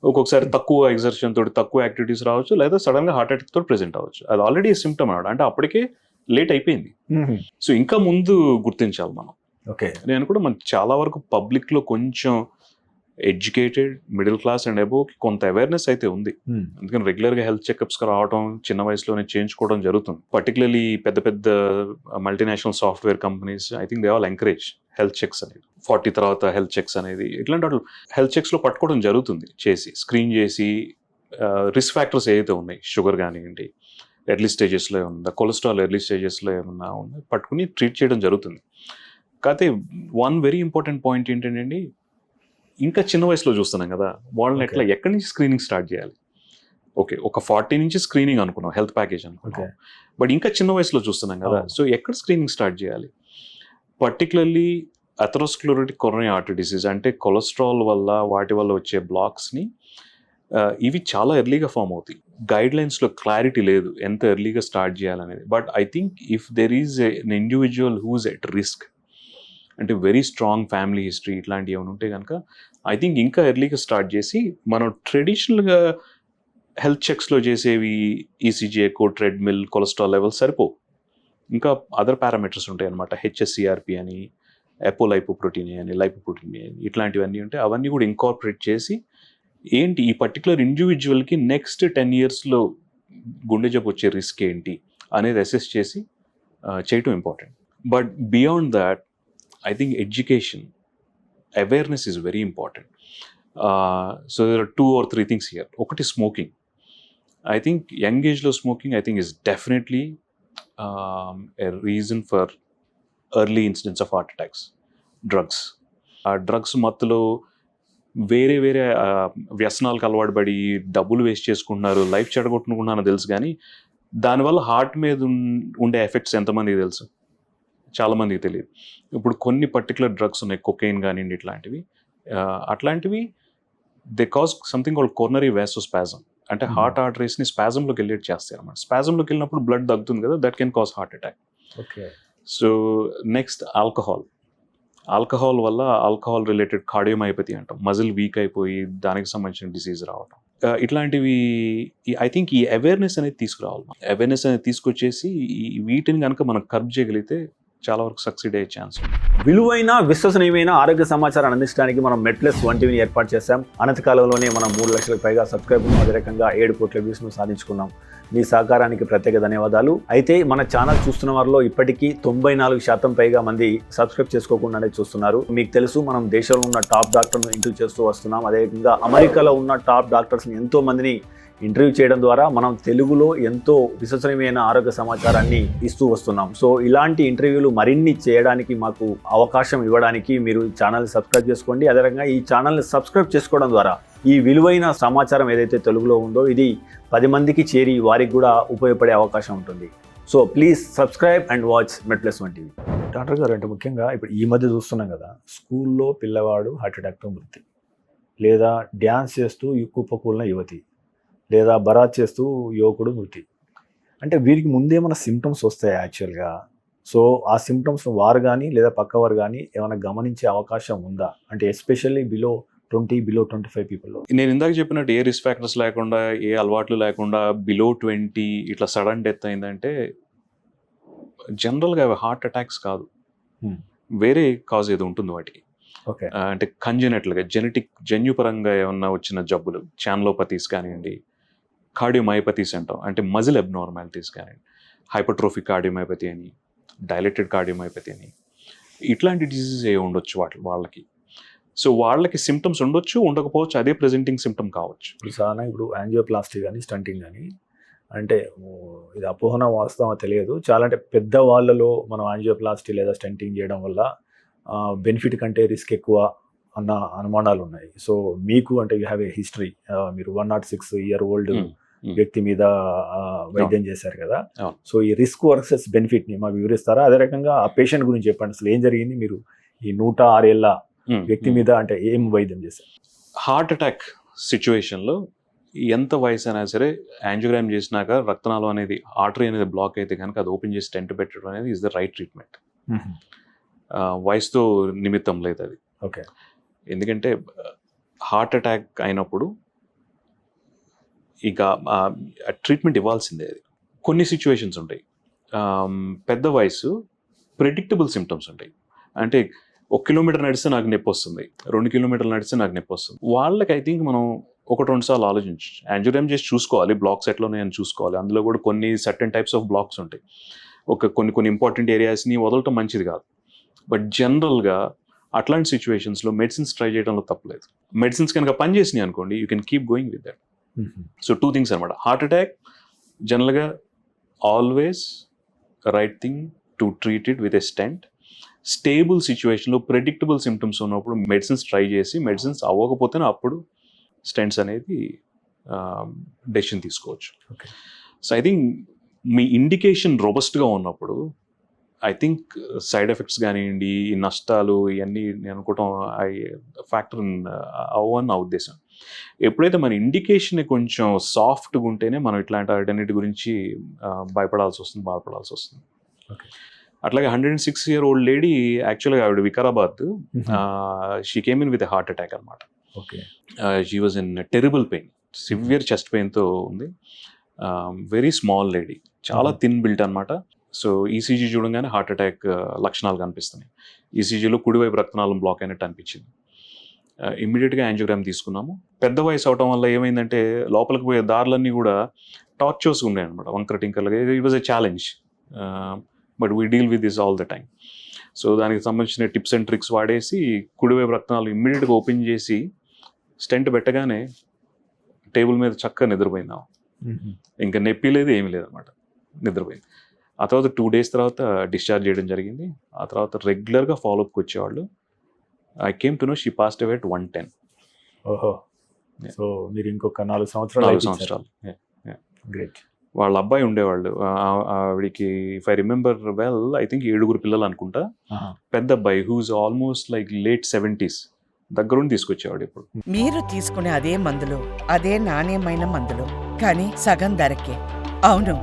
Speaker 2: ఒక్కొక్కసారి తక్కువ ఎగ్జర్షన్ తోటి తక్కువ యాక్టివిటీస్ రావచ్చు, లేదా సడన్గా హార్ట్ అటాక్ తోటి ప్రెజెంట్ అవ్వచ్చు. అది ఆల్రెడీ సిమ్టమ్ అన్నమాట, అంటే అప్పటికే లేట్ అయిపోయింది. సో ఇంకా ముందు గుర్తించాలి మనం.
Speaker 1: ఓకే.
Speaker 2: నేను కూడా మనకి చాలా వరకు పబ్లిక్లో కొంచెం ఎడ్యుకేటెడ్ మిడిల్ క్లాస్ అండ్ అబోవ్కి కొంత అవేర్నెస్ అయితే ఉంది. అందుకని రెగ్యులర్గా హెల్త్ చెకప్స్కి రావడం, చిన్న వయసులోనే చేయించుకోవడం జరుగుతుంది. పర్టికులర్లీ పెద్ద పెద్ద multinational software companies, I think they all encourage health checks అనేది 40 తర్వాత హెల్త్ చెక్స్ అనేది ఇట్లాంటి వాటి హెల్త్ చెక్స్లో పట్టుకోవడం జరుగుతుంది, చేసి స్క్రీన్ చేసి రిస్క్ ఫ్యాక్టర్స్ ఏదైతే ఉన్నాయి, షుగర్ కానివ్వండి, ఎర్లీ స్టేజెస్లో ఏమన్నా, కొలెస్ట్రాల్ ఎర్లీ స్టేజెస్లో ఏమన్నా ఉన్నాయి, పట్టుకుని ట్రీట్ చేయడం జరుగుతుంది. కాకపోతే వన్ వెరీ ఇంపార్టెంట్ పాయింట్ ఏంటంటే ఇంకా చిన్న వయసులో చూస్తున్నాం కదా, వాళ్ళని ఎట్లా ఎక్కడి నుంచి స్క్రీనింగ్ స్టార్ట్ చేయాలి. ఓకే, ఒక 40 నుంచి స్క్రీనింగ్ అనుకున్నాం, హెల్త్ ప్యాకేజ్ అనుకున్నాం, బట్ ఇంకా చిన్న వయసులో చూస్తున్నాం కదా, సో ఎక్కడ స్క్రీనింగ్ స్టార్ట్ చేయాలి. Particularly atherosclerotic coronary artery disease అంటే కొలెస్ట్రాల్ వల్ల వాటి వల్ల వచ్చే బ్లాక్స్ని ఇవి చాలా ఎర్లీగా ఫామ్ అవుతాయి. గైడ్ లైన్స్లో క్లారిటీ లేదు ఎంత ఎర్లీగా స్టార్ట్ చేయాలనేది. But I think if there is an individual who's at risk, అంటే వెరీ స్ట్రాంగ్ ఫ్యామిలీ హిస్టరీ ఇట్లాంటివి ఏమైనా ఉంటే కనుక ఐ థింక్ ఇంకా ఎర్లీగా స్టార్ట్ చేసి మనం ట్రెడిషనల్గా హెల్త్ చెక్స్లో చేసేవి ECG echo, treadmill, cholesterol levels సరిపోవు. ఇంకా అదర్ పారామీటర్స్ ఉంటాయి అనమాట, హెచ్ఎస్సిఆర్పి అని, ఎపోలైపోప్రోటీన్ అని, లైపోప్రోటీన్ అని, ఇట్లాంటివన్నీ ఉంటాయి. అవన్నీ కూడా ఇంకార్పొరేట్ చేసి ఏంటి ఈ పర్టికులర్ ఇండివిజువల్కి నెక్స్ట్ 10 yearsలో గుండె జబ్బు వచ్చే రిస్క్ ఏంటి అనేది అసెస్ చేసి చేయటం important. But beyond that I think education, awareness is very important. So there are 2 or 3 things here. ఒకటి స్మోకింగ్. ఐ థింక్ యంగ్ ఏజ్లో smoking I think is definitely a reason for early incidents of heart attacks. Drugs, ఆ drugs మత్తులో వేరే వేరే వ్యసనాలకు అలవాటు పడి డబ్బులు వేస్ట్ చేసుకుంటున్నారు, లైఫ్ చెడగొట్టుకుంటున్నారో తెలుసు, కానీ దానివల్ల హార్ట్ మీద ఉండే ఎఫెక్ట్స్ ఎంతమందికి తెలుసు? చాలామందికి తెలియదు. ఇప్పుడు కొన్ని పర్టికులర్ డ్రగ్స్ ఉన్నాయి, కొకైన్ కానివ్వండి, అట్లాంటివి they cause something called coronary vasospasm, అంటే హార్ట్ ఆర్టరీస్ని స్పాజంలోకి వెళ్ళేట్ చేస్తాయి అన్నమాట. స్పాజంలోకి వెళ్ళినప్పుడు బ్లడ్ తగ్గుతుంది కదా, that can cause heart attack. So next alcohol వల్ల ఆల్కహాల్ రిలేటెడ్ కార్డియోమైపతి అంటాం, మజిల్ వీక్ అయిపోయి దానికి సంబంధించిన డిసీజ్ రావటం. ఇట్లాంటివి ఐ థింక్ ఈ అవేర్నెస్ అనేది తీసుకురావాలి. అవేర్నెస్ అనేది తీసుకొచ్చేసి వీటిని కనుక మనం కర్బ్ చేయగలిగితే చాలా వరకు సక్సీడ్ అయ్యే ఛాన్స్.
Speaker 1: విలువైన విశ్వసనీయమైన ఆరోగ్య సమాచారాన్ని అందించడానికి మనం మెట్ప్లస్ 1 TVని ఏర్పాటు చేశాం. అనతి కాలంలోనే మనం 3 లక్షలకు పైగా సబ్స్క్రైబర్లు, అదే రకంగా 7 కోట్ల వ్యూస్ను సాధించుకున్నాం. మీ సహకారానికి ప్రత్యేక ధన్యవాదాలు. అయితే మన ఛానల్ చూస్తున్న వారిలో ఇప్పటికీ 94% పైగా మంది సబ్స్క్రైబ్ చేసుకోకుండానే చూస్తున్నారు. మీకు తెలుసు, మనం దేశంలో ఉన్న టాప్ డాక్టర్ను ఇంటర్వ్యూ చేస్తూ వస్తున్నాం. అదేవిధంగా అమెరికాలో ఉన్న టాప్ డాక్టర్స్ని ఎంతో మందిని ఇంటర్వ్యూ చేయడం ద్వారా మనం తెలుగులో ఎంతో విశ్వసనీయమైన ఆరోగ్య సమాచారాన్ని ఇస్తూ వస్తున్నాం. సో ఇలాంటి ఇంటర్వ్యూలు మరిన్ని చేయడానికి, మాకు అవకాశం ఇవ్వడానికి మీరు ఛానల్ని సబ్స్క్రైబ్ చేసుకోండి. అదేవిధంగా ఈ ఛానల్ని సబ్స్క్రైబ్ చేసుకోవడం ద్వారా ఈ విలువైన సమాచారం ఏదైతే తెలుగులో ఉందో ఇది 10 మందికి చేరి వారికి కూడా ఉపయోగపడే అవకాశం ఉంటుంది. So please subscribe and watch med plus 1 TV. Doctor గారు, అంటే ముఖ్యంగా ఇప్పుడు ఈ మధ్య చూస్తున్నాం కదా, స్కూల్లో పిల్లవాడు హార్ట్ అటాక్తో మృతి, లేదా డ్యాన్స్ చేస్తూ కుప్పకూలిన యువతి, లేదా బరాత్ చేస్తూ యువకుడు మృతి. అంటే వీరికి ముందేమైనా సిమ్టమ్స్ వస్తాయి యాక్చువల్గా? సో ఆ సిమ్టమ్స్ వారు కానీ లేదా పక్కవారు కానీ ఏమైనా గమనించే అవకాశం ఉందా? అంటే ఎస్పెషల్లీ బిలో 20, బిలో 25 పీపుల్లో.
Speaker 2: నేను ఇందాక చెప్పినట్టు ఏ రిస్క్ ఫ్యాక్టర్స్ లేకుండా, ఏ అలవాట్లు లేకుండా బిలో 20 ఇట్లా సడన్ డెత్ అయిందంటే జనరల్గా అవి హార్ట్ అటాక్స్ కాదు, వేరే కాజ్ ఏదో ఉంటుంది వాటికి.
Speaker 1: ఓకే,
Speaker 2: అంటే కంజెనెట్లుగా జన్యుపరంగా ఏమన్నా వచ్చిన జబ్బులు, ఛానలోపతీస్ కానివ్వండి, కార్డియోమైపతీస్ అంటాం, అంటే మజిల్ అబ్నార్మాలిటీస్ కానివ్వండి, హైపర్ట్రోఫిక్ కార్డియోమైపతి అని, డైలేటెడ్ కార్డియోమైపతి అని, ఇట్లాంటి డిసీజెస్ ఏ ఉండొచ్చు వాళ్ళకి. సో వాళ్ళకి సిమ్టమ్స్ ఉండొచ్చు, ఉండకపోవచ్చు, అదే ప్రెజెంటింగ్ సిమ్టమ్ కావచ్చు.
Speaker 1: సాధారణ ఇప్పుడు యాంజియోప్లాస్టీ కానీ స్టంటింగ్ కానీ, అంటే ఇది అపోహన వాస్తవం తెలియదు, చాలా అంటే పెద్ద వాళ్ళలో మనం యాంజియోప్లాస్టీ లేదా స్టంటింగ్ చేయడం వల్ల బెనిఫిట్ కంటే రిస్క్ ఎక్కువ అన్న అనుమానాలు ఉన్నాయి. సో మీకు అంటే యూ హ్యావ్ ఏ హిస్టరీ, మీరు 106-year-old వ్యక్తి మీద వైద్యం చేశారు కదా, సో ఈ రిస్క్ వర్సెస్ బెనిఫిట్ని మాకు వివరిస్తారా? అదే రకంగా ఆ పేషెంట్ గురించి చెప్పండి, అసలు ఏం జరిగింది? మీరు ఈ 106 ఏళ్ళ వ్యక్తి మీద అంటే ఏం వైద్యం చేశారు?
Speaker 2: హార్ట్ అటాక్ సిచ్యువేషన్లో ఎంత వయసు అయినా సరే యాంజియోగ్రామ్ చేసినాక రక్తనాళం అనేది, ఆర్టరీ అనేది బ్లాక్ అయితే కనుక అది ఓపెన్ చేసి స్టెంట్ పెట్టడం అనేది ఈజ్ ద రైట్ ట్రీట్మెంట్. వయసుతో నిమిత్తం లేదు అది.
Speaker 1: ఓకే,
Speaker 2: ఎందుకంటే హార్ట్ అటాక్ అయినప్పుడు ఇక ట్రీట్మెంట్ ఇవ్వాల్సిందే. అది కొన్ని సిచ్యువేషన్స్ ఉంటాయి, పెద్ద వయసు ప్రెడిక్టబుల్ సిమ్టమ్స్ ఉంటాయి. అంటే 1 కిలోమీటర్ నడిస్తే నాకు నొప్పి వస్తుంది, 2 కిలోమీటర్లు నడిస్తే నాకు నొప్పి వస్తుంది. వాళ్ళకి ఐ థింక్ మనం 1-2 సార్లు ఆలోచించి యాంజియోగ్రామ్ చేసి చూసుకోవాలి, బ్లాక్స్ ఎట్లా ఉన్నాయని చూసుకోవాలి. అందులో కూడా కొన్ని సర్టెన్ టైప్స్ ఆఫ్ బ్లాక్స్ ఉంటాయి. కొన్ని ఇంపార్టెంట్ ఏరియాస్ని వదలటం మంచిది కాదు. బట్ జనరల్గా అట్లాంటి సిచ్యువేషన్స్లో మెడిసిన్స్ ట్రై చేయడంలో తప్పలేదు. మెడిసిన్స్ కనుక పనిచేసినాయి అనుకోండి, you can keep going with that. So 2 things అనమాట. హార్ట్ అటాక్ జనరల్గా always right thing to treat it with a stent. Stable సిచ్యువేషన్లో ప్రెడిక్టబుల్ సిమ్టమ్స్ ఉన్నప్పుడు మెడిసిన్స్ ట్రై చేసి మెడిసిన్స్ అవ్వకపోతేనే అప్పుడు స్టెంట్స్ అనేది డెసిషన్ తీసుకోవచ్చు.
Speaker 1: Okay.
Speaker 2: సో ఐ థింక్ మీ ఇండికేషన్ రోబస్ట్గా ఉన్నప్పుడు ఐ థింక్ సైడ్ ఎఫెక్ట్స్ కానివ్వండి, ఈ నష్టాలు ఇవన్నీ నేను అనుకోవటం ఫ్యాక్టర్ అవ్వని నా ఉద్దేశం. ఎప్పుడైతే మన ఇండికేషన్ కొంచెం సాఫ్ట్గా ఉంటేనే మనం ఇట్లాంటి వాటన్నిటి గురించి భయపడాల్సి వస్తుంది, బాధపడాల్సి వస్తుంది.
Speaker 1: Okay.
Speaker 2: అట్లాగే 106-year-old లేడీ, యాక్చువల్గా ఆవిడ Vikarabad, she came in with a heart attack అనమాట.
Speaker 1: Okay.
Speaker 2: She was in terrible pain, severe chest పెయిన్తో ఉంది. వెరీ స్మాల్ లేడీ, చాలా థిన్ బిల్ట్ అనమాట. సో ఈసీజీ చూడంగానే హార్ట్ అటాక్ లక్షణాలు కనిపిస్తున్నాయి. ఈసీజీలో కుడివైపు రక్తనాళం బ్లాక్ అయినట్టు అనిపించింది. ఇమ్మీడియట్గా యాంజియోగ్రామ్ తీసుకున్నాము. పెద్ద వయసు అవటం వల్ల ఏమైందంటే లోపలికి పోయే దారులన్నీ కూడా టార్చర్స్ ఉన్నాయి అనమాట, వంకర టింకర్లుగా. It was a challenge, but we deal with this all the time. So దానికి సంబంధించిన టిప్స్ అండ్ ట్రిక్స్ వాడేసి కుడివైపు రక్తనాళం ఇమ్మీడియట్గా ఓపెన్ చేసి స్టెంట్ పెట్టగానే టేబుల్ మీద చక్కగా నిద్రపోయిందాం. ఇంకా నొప్పి లేదు, ఏమీ లేదనమాట, నిద్రపోయింది. ఆ తర్వాత 2 days తర్వాత డిశ్చార్జ్ చేయడం జరిగింది. ఆ తర్వాత రెగ్యులర్గా ఫాలోఅప్కి వచ్చేవాళ్ళు. I came to know she passed away at 110.
Speaker 1: ఓహో. సో మీరు ఇంకొక 4
Speaker 2: 4 సంవత్సరాలు.
Speaker 1: గ్రేట్.
Speaker 2: వాళ్ళ అబ్బాయి ఉండేవాళ్ళు, ఆవిడికి if I remember well I think 7 పిల్లలు అనుకుంటా. పెద్ద అబ్బాయి whose almost like late 70s దగ్గరుండి తీసుకొచ్చేవాడు. ఇప్పుడు
Speaker 3: మీరు తీసుకునే అదే మందులు, అదే నాణ్యమైన మందులు, కానీ సగం ధరకే. అవును,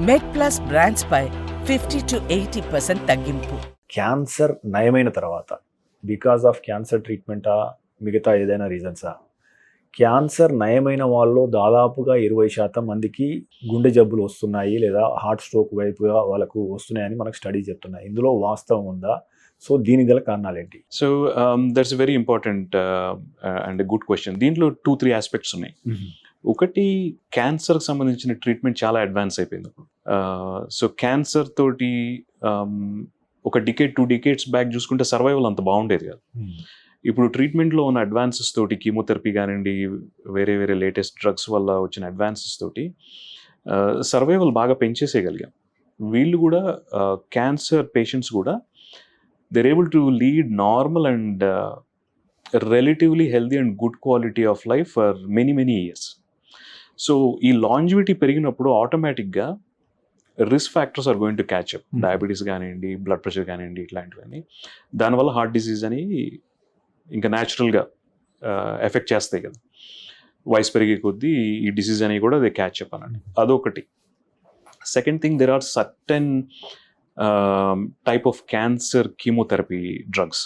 Speaker 3: MedPlus బ్రాండ్స్ పై 50 to 80% తగ్గింపు.
Speaker 1: క్యాన్సర్ నయమైన తర్వాత బికాస్ ఆఫ్ క్యాన్సర్ ట్రీట్మెంటా, మిగతా ఏదైనా రీజన్సా? క్యాన్సర్ నయమైన వాళ్ళు దాదాపుగా 20% మందికి గుండె జబ్బులు వస్తున్నాయి లేదా హార్ట్ స్ట్రోక్ వైపుగా వాళ్ళకు వస్తున్నాయని మనకు స్టడీ చెప్తున్నాయి. ఇందులో వాస్తవం ఉందా? సో దీనికి గల కారణాలు ఏంటి?
Speaker 2: So that's very important and good question. దీంట్లో 2-3 ఆస్పెక్ట్స్ ఉన్నాయి. ఒకటి, క్యాన్సర్కి సంబంధించిన ట్రీట్మెంట్ చాలా అడ్వాన్స్ అయిపోయింది. సో క్యాన్సర్ తోటి ఒక 2 decades బ్యాక్ చూసుకుంటే సర్వైవల్ అంత బాగుండేది కాదు. ఇప్పుడు ట్రీట్మెంట్లో ఉన్న అడ్వాన్సెస్ తోటి, కీమోథెరపీ కానివ్వండి, వేరే వేరే లేటెస్ట్ డ్రగ్స్ వల్ల వచ్చిన అడ్వాన్సెస్ తోటి సర్వైవల్ బాగా పెంచేసేయగలిగాం. వీళ్ళు కూడా క్యాన్సర్ పేషెంట్స్ కూడా they're able to lead normal and relatively healthy and good quality of life for many years. So ఈ లాంజివిటీ పెరిగినప్పుడు ఆటోమేటిక్గా risk factors are going to catch up. Diabetes కానివ్వండి, బ్లడ్ ప్రెషర్ కానివ్వండి, ఇట్లాంటివన్నీ. దానివల్ల హార్ట్ డిసీజ్ అని ఇంకా న్యాచురల్గా ఎఫెక్ట్ చేస్తాయి కదా. వయసు పెరిగే కొద్దీ ఈ డిసీజ్ అని కూడా దే క్యాచ్ అప్ అన్నట్టు. అదొకటి. Second thing, there are certain type of cancer chemotherapy drugs.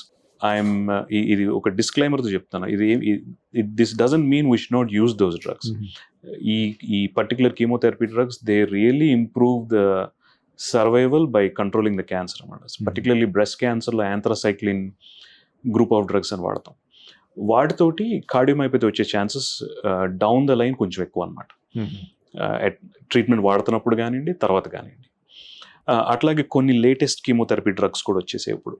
Speaker 2: ఇది ఒక డిస్క్లైమర్తో చెప్తాను. This doesn't mean we should not use those drugs. ఈ particular chemotherapy drugs they really improve the survival by controlling the cancer అన్నమాట. Particularly breast క్యాన్సర్లో anthracycline group of drugs అని వాడతాం. వాటితోటి కార్డియోమైపతి వచ్చే ఛాన్సెస్ డౌన్ ద లైన్ కొంచెం ఎక్కువ అనమాట. ట్రీట్మెంట్ వాడుతున్నప్పుడు కానివ్వండి, తర్వాత కానివ్వండి. అట్లాగే కొన్ని లేటెస్ట్ కీమోథెరపీ డ్రగ్స్ కూడా వచ్చేసాయి ఇప్పుడు.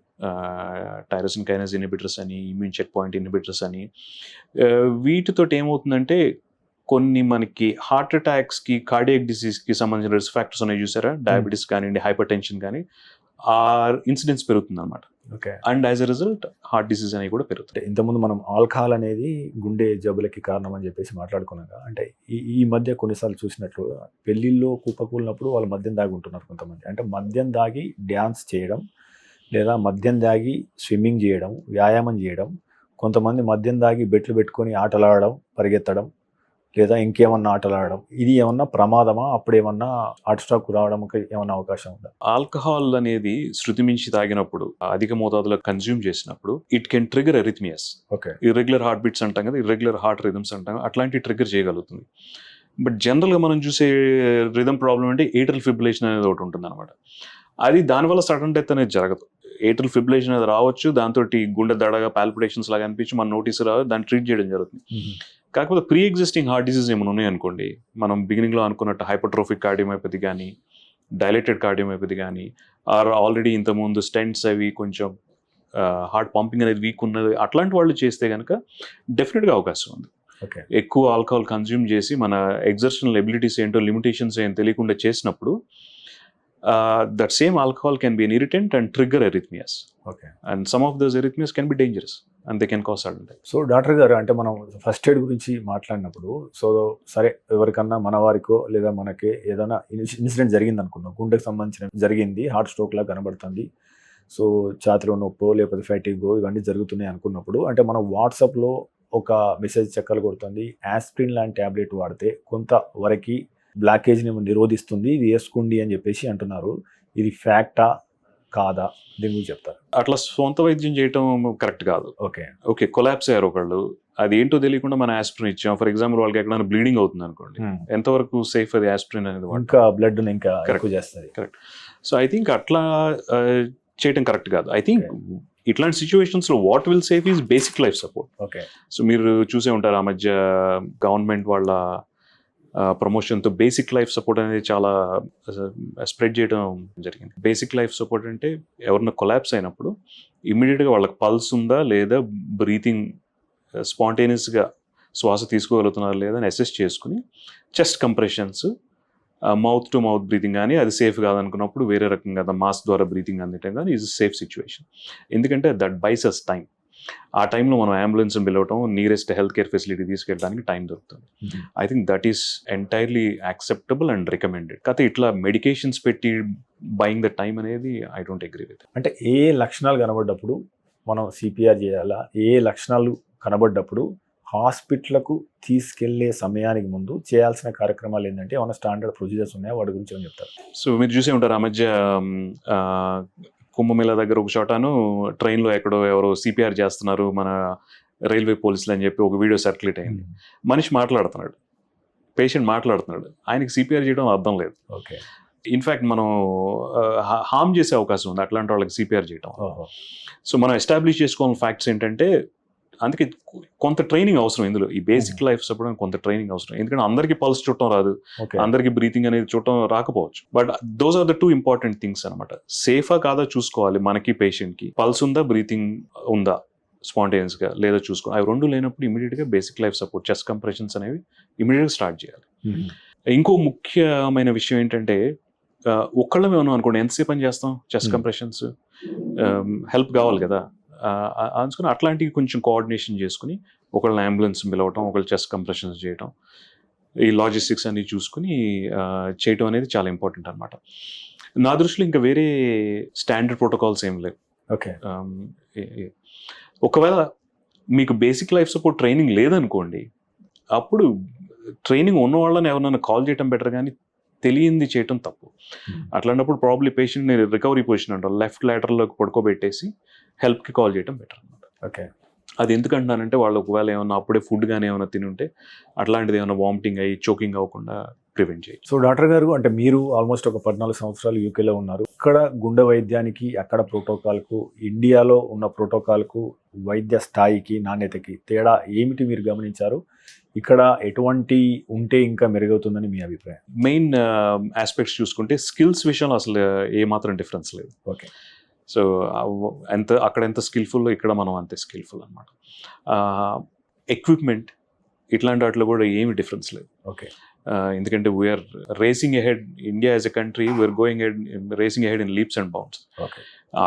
Speaker 2: టైరోసిన్ కైనేస్ ఇన్హిబిటర్స్ అని, ఇమ్యూన్ చెక్ పాయింట్ ఇన్హిబిటర్స్ అని. వీటితోటి ఏమవుతుందంటే కొన్ని మనకి హార్ట్ అటాక్స్కి, కార్డియాక్ డిసీజ్కి సంబంధించిన రిస్క్ ఫ్యాక్టర్స్ ఉన్నాయి చూసారా, డయాబెటీస్ కానివ్వండి, హైపర్ టెన్షన్ కానీ, ఆ ఇన్సిడెన్స్ పెరుగుతుంది అనమాట.
Speaker 1: Okay.
Speaker 2: And as a result heart disease అనేవి కూడా పెరుగుతాయి.
Speaker 1: ఇంతకుముందు మనం ఆల్కహాల్ అనేది గుండె జబ్బులకి కారణం అని చెప్పేసి మాట్లాడుకున్నాక, అంటే ఈ మధ్య కొన్నిసార్లు చూసినట్లు పెళ్ళిళ్ళు కుప్పకూలినప్పుడు వాళ్ళు మద్యం దాగి ఉంటున్నారు కొంతమంది. అంటే మద్యం దాగి డ్యాన్స్ చేయడం, లేదా మద్యం దాగి స్విమ్మింగ్ చేయడం, వ్యాయామం చేయడం, కొంతమంది మద్యం దాగి బెట్లు పెట్టుకొని ఆటలాడడం, పరిగెత్తడం, లేదా ఇంకేమన్నా ఆటలాడడం. ఇది ఏమన్నా ప్రమాదమా? అప్పుడు ఏమన్నా హార్ట్ స్ట్రోక్ రావడానికి ఏమన్నా అవకాశం ఉందా?
Speaker 2: ఆల్కహాల్ అనేది శృతి మించి తాగినప్పుడు, అధిక మోతాదులో కన్జ్యూమ్ చేసినప్పుడు it can trigger arrhythmias.
Speaker 1: Okay.
Speaker 2: Irregular heart beats అంటాం కదా, ఇర్రెగ్యులర్ హార్ట్ రిథమ్స్ అంటాం, అట్లాంటి ట్రిగర్ చేయగలుగుతుంది. బట్ జనరల్గా మనం చూసే రిథమ్ ప్రాబ్లం అంటే ఏట్రల్ ఫిబ్రిలేషన్ అనేది ఒకటి ఉంటుంది అనమాట. అది దానివల్ల సడన్ డెత్ అనేది జరగదు. ఏట్రల్ ఫిబ్రిలేషన్ అనేది రావచ్చు, దాంతో గుండె దడగా పాల్పిటేషన్స్ లాగా అనిపించి మన నోటీస్ రాదు, దాన్ని ట్రీట్ చేయడం జరుగుతుంది. కాకపోతే ప్రీ ఎగ్జిస్టింగ్ హార్ట్ డిసీజ్ ఏమైనా ఉన్నాయనుకోండి, మనం బిగినింగ్లో అనుకున్నట్టు హైపర్ట్రోఫిక్ కార్డియోమైపతి కానీ, డైలేటెడ్ కార్డియోమైపతి కానీ, ఆర్ ఆల్రెడీ ఇంతకుముందు స్టెంట్స్ అవి కొంచెం హార్ట్ పంపింగ్ అనేది వీక్ ఉన్నది అట్లాంటి వాళ్ళు చేస్తే కనుక డెఫినెట్గా అవకాశం ఉంది.
Speaker 1: ఓకే.
Speaker 2: ఎక్కువ ఆల్కహాల్ కన్జ్యూమ్ చేసి మన ఎగ్జర్షనల్ ఎబిలిటీస్ ఏంటో లిమిటేషన్స్ ఏం తెలియకుండా చేసినప్పుడు that same alcohol can be an irritant and trigger arrhythmias,
Speaker 1: okay.
Speaker 2: And some of those arrhythmias can be dangerous and they can cause heart attack.
Speaker 1: So doctor గారు, అంటే మనం first aid గురించి మాట్లాడినప్పుడు, so సరే ఎవరికన్నా మన వారికో లేదా మనకి ఏదైనా ఇన్సిడెంట్ జరిగింది అనుకుందాం, గుండెకి సంబంధించిన జరిగింది, హార్ట్ స్ట్రోక్ లాగా కనబడుతుంది, సో ఛాతిలో నొప్పో లేకపోతే ఫ్యాటిగో ఇవన్నీ జరుగుతున్నాయి అనుకున్నప్పుడు, అంటే మనం వాట్సాప్లో ఒక మెసేజ్ చెక్కలు కొడుతుంది, యాస్ప్రిన్ లాంటి ట్యాబ్లెట్ వాడితే కొంతవరకు బ్లాకేజ్ని నిరోధిస్తుంది, ఇది వేసుకోండి అని చెప్పేసి అంటున్నారు. ఇది ఫ్యాక్టా కాదా, దీని గురించి చెప్తారు?
Speaker 2: అట్లా సొంత వైద్యం చేయటం కరెక్ట్ కాదు.
Speaker 1: ఓకే.
Speaker 2: ఓకే, కొలాప్స్ అయ్యారు ఒకళ్ళు, అది ఏంటో తెలియకుండా మనం ఆస్ప్రిన్ ఇచ్చాం, ఫర్ ఎగ్జాంపుల్ వాళ్ళకి ఎక్కడైనా బ్లీడింగ్ అవుతుంది అనుకోండి, ఎంతవరకు సేఫ్ అది ఆస్ప్రిన్ అనేది?
Speaker 1: ఇంకా బ్లడ్ ఇంకా ఎక్కువ చేస్తుంది.
Speaker 2: కరెక్ట్. సో ఐ థింక్ అట్లా చేయటం కరెక్ట్ కాదు. ఐ థింక్ ఇట్లాంటి సిచ్యువేషన్స్ లో what will safe is basic life support.
Speaker 1: Okay.
Speaker 2: So మీరు చూసే ఉంటారు ఆ మధ్య గవర్నమెంట్ వాళ్ళ ప్రమోషన్తో బేసిక్ లైఫ్ సపోర్ట్ అనేది చాలా స్ప్రెడ్ చేయడం జరిగింది. బేసిక్ లైఫ్ సపోర్ట్ అంటే ఎవరన్నా కొలాప్స్ అయినప్పుడు ఇమ్మీడియట్గా వాళ్ళకి పల్స్ ఉందా లేదా, బ్రీతింగ్ స్పాంటేనియస్గా శ్వాస తీసుకోగలుగుతున్నారు లేదా అని అసెస్ చేసుకుని chest compressions, mouth to mouth breathing కానీ అది సేఫ్ కాదనుకున్నప్పుడు వేరే రకంగా మాస్క్ ద్వారా బ్రీతింగ్ అందటం కానీ ఈజ్ సేఫ్ సిచ్యువేషన్. ఎందుకంటే దట్ బైస్ అస్ టైం. ఆ టైంలో మనం అంబులెన్స్ పిలవటం, నియరెస్ట్ హెల్త్ కేర్ ఫెసిలిటీ తీసుకెళ్ళడానికి టైం దొరుకుతుంది. I think that is entirely acceptable and recommended. కాకపోతే ఇట్లా మెడికేషన్స్ పెట్టి బయింగ్ ద టైం అనేది ఐ డోంట్ అగ్రీ విత్.
Speaker 1: అంటే ఏ లక్షణాలు కనబడ్డప్పుడు మనం సిపిఆర్ చేయాలా, ఏ లక్షణాలు కనబడ్డప్పుడు హాస్పిటల్కు తీసుకెళ్లే సమయానికి ముందు చేయాల్సిన కార్యక్రమాలు ఏంటంటే ఏమైనా స్టాండర్డ్ ప్రొసీజర్స్ ఉన్నాయా, వాటి గురించి ఏమైనా చెప్తారు?
Speaker 2: సో మీరు చూసే ఉంటారు ఆ మధ్య కుంభమేళా దగ్గర ఒక చోటను ట్రైన్లో ఎక్కడో ఎవరో సిపిఆర్ చేస్తున్నారు మన రైల్వే పోలీసులు అని చెప్పి ఒక వీడియో సర్క్యులేట్ అయింది. మనిషి మాట్లాడుతున్నాడు, పేషెంట్ మాట్లాడుతున్నాడు, ఆయనకి సిపిఆర్ చేయడం అర్థం లేదు.
Speaker 1: ఓకే.
Speaker 2: ఇన్ఫ్యాక్ట్ మనం హార్మ్ చేసే అవకాశం ఉంది అట్లాంటి వాళ్ళకి సిపిఆర్ చేయడం. సో మనం ఎస్టాబ్లిష్ చేసుకోవాల్సిన ఫ్యాక్ట్స్ ఏంటంటే, అందుకే కొంత ట్రైనింగ్ అవసరం ఇందులో. ఈ బేసిక్ లైఫ్ సపోర్ట్ కొంత ట్రైనింగ్ అవసరం, ఎందుకంటే అందరికీ పల్స్ చూడటం రాదు, అందరికీ బ్రీతింగ్ అనేది చూడటం రాకపోవచ్చు. But those are the two important things అనమాట. సేఫా కాదా చూసుకోవాలి, మనకి పేషెంట్కి పల్స్ ఉందా, బ్రీతింగ్ ఉందా స్పాంటేనియస్గా లేదా చూసుకోవాలి. అవి రెండు లేనప్పుడు ఇమీడియట్గా basic life support, chest compressions అనేవి ఇమీడియట్గా స్టార్ట్ చేయాలి. ఇంకో ముఖ్యమైన విషయం ఏంటంటే, ఒక్కళ్ళమే ఉన్నాం అనుకోండి, ఎంతసేపు పని చేస్తాం చెస్ట్ కంప్రెషన్స్, హెల్ప్ కావాలి కదా. అందుకని అట్లాంటివి కొంచెం కోఆర్డినేషన్ చేసుకుని ఒకళ్ళని అంబులెన్స్ పిలవటం, ఒకళ్ళు చెస్ట్ కంప్రెషన్స్ చేయటం, ఈ లాజిస్టిక్స్ అన్ని చూసుకుని చేయటం అనేది చాలా ఇంపార్టెంట్ అనమాట. నా దృష్టిలో ఇంకా వేరే స్టాండర్డ్ ప్రోటోకాల్స్ ఏం లేవు.
Speaker 1: ఓకే.
Speaker 2: ఒకవేళ మీకు బేసిక్ లైఫ్ సపోర్ట్ ట్రైనింగ్ లేదనుకోండి, అప్పుడు ట్రైనింగ్ ఉన్న వాళ్ళని ఎవరైనా కాల్ చేయటం బెటర్, కానీ తెలియంది చేయటం తప్పు. అట్లాంటప్పుడు ప్రాబ్లీ పేషెంట్ని రికవరీ పొజిషన్ అంటారు, లెఫ్ట్ లాటరల్లోకి పడుకోబెట్టేసి హెల్ప్కి కాల్ చేయటం బెటర్ అనమాట.
Speaker 1: ఓకే.
Speaker 2: అది ఎందుకంటానంటే, వాళ్ళు ఒకవేళ ఏమన్నా అప్పుడే ఫుడ్ కానీ ఏమైనా తిని ఉంటే అట్లాంటిది ఏమైనా వామిటింగ్ అయ్యి చోకింగ్ అవ్వకుండా ప్రివెంట్ చేయాలి.
Speaker 1: సో డాక్టర్ గారు, అంటే మీరు ఆల్మోస్ట్ ఒక 14 సంవత్సరాలు యూకేలో ఉన్నారు. ఇక్కడ గుండె వైద్యానికి అక్కడ ప్రోటోకాల్కు, ఇండియాలో ఉన్న ప్రోటోకాల్కు, వైద్య స్థాయికి, నాణ్యతకి తేడా ఏమిటి మీరు గమనించారు? ఇక్కడ ఎటువంటి ఉంటే ఇంకా మెరుగవుతుందని మీ అభిప్రాయం?
Speaker 2: మెయిన్ ఆస్పెక్ట్స్ చూసుకుంటే స్కిల్స్ విషయంలో అసలు ఏమాత్రం డిఫరెన్స్ లేదు.
Speaker 1: ఓకే.
Speaker 2: సో అక్కడ ఎంత స్కిల్ఫుల్, ఇక్కడ మనం అంతే స్కిల్ఫుల్ అనమాట. ఎక్విప్మెంట్ ఇట్లాంటి వాటిలో కూడా ఏమి డిఫరెన్స్ లేదు.
Speaker 1: ఓకే.
Speaker 2: ఎందుకంటే we are racing ahead, India as a country we are going racing ahead in leaps and bounds.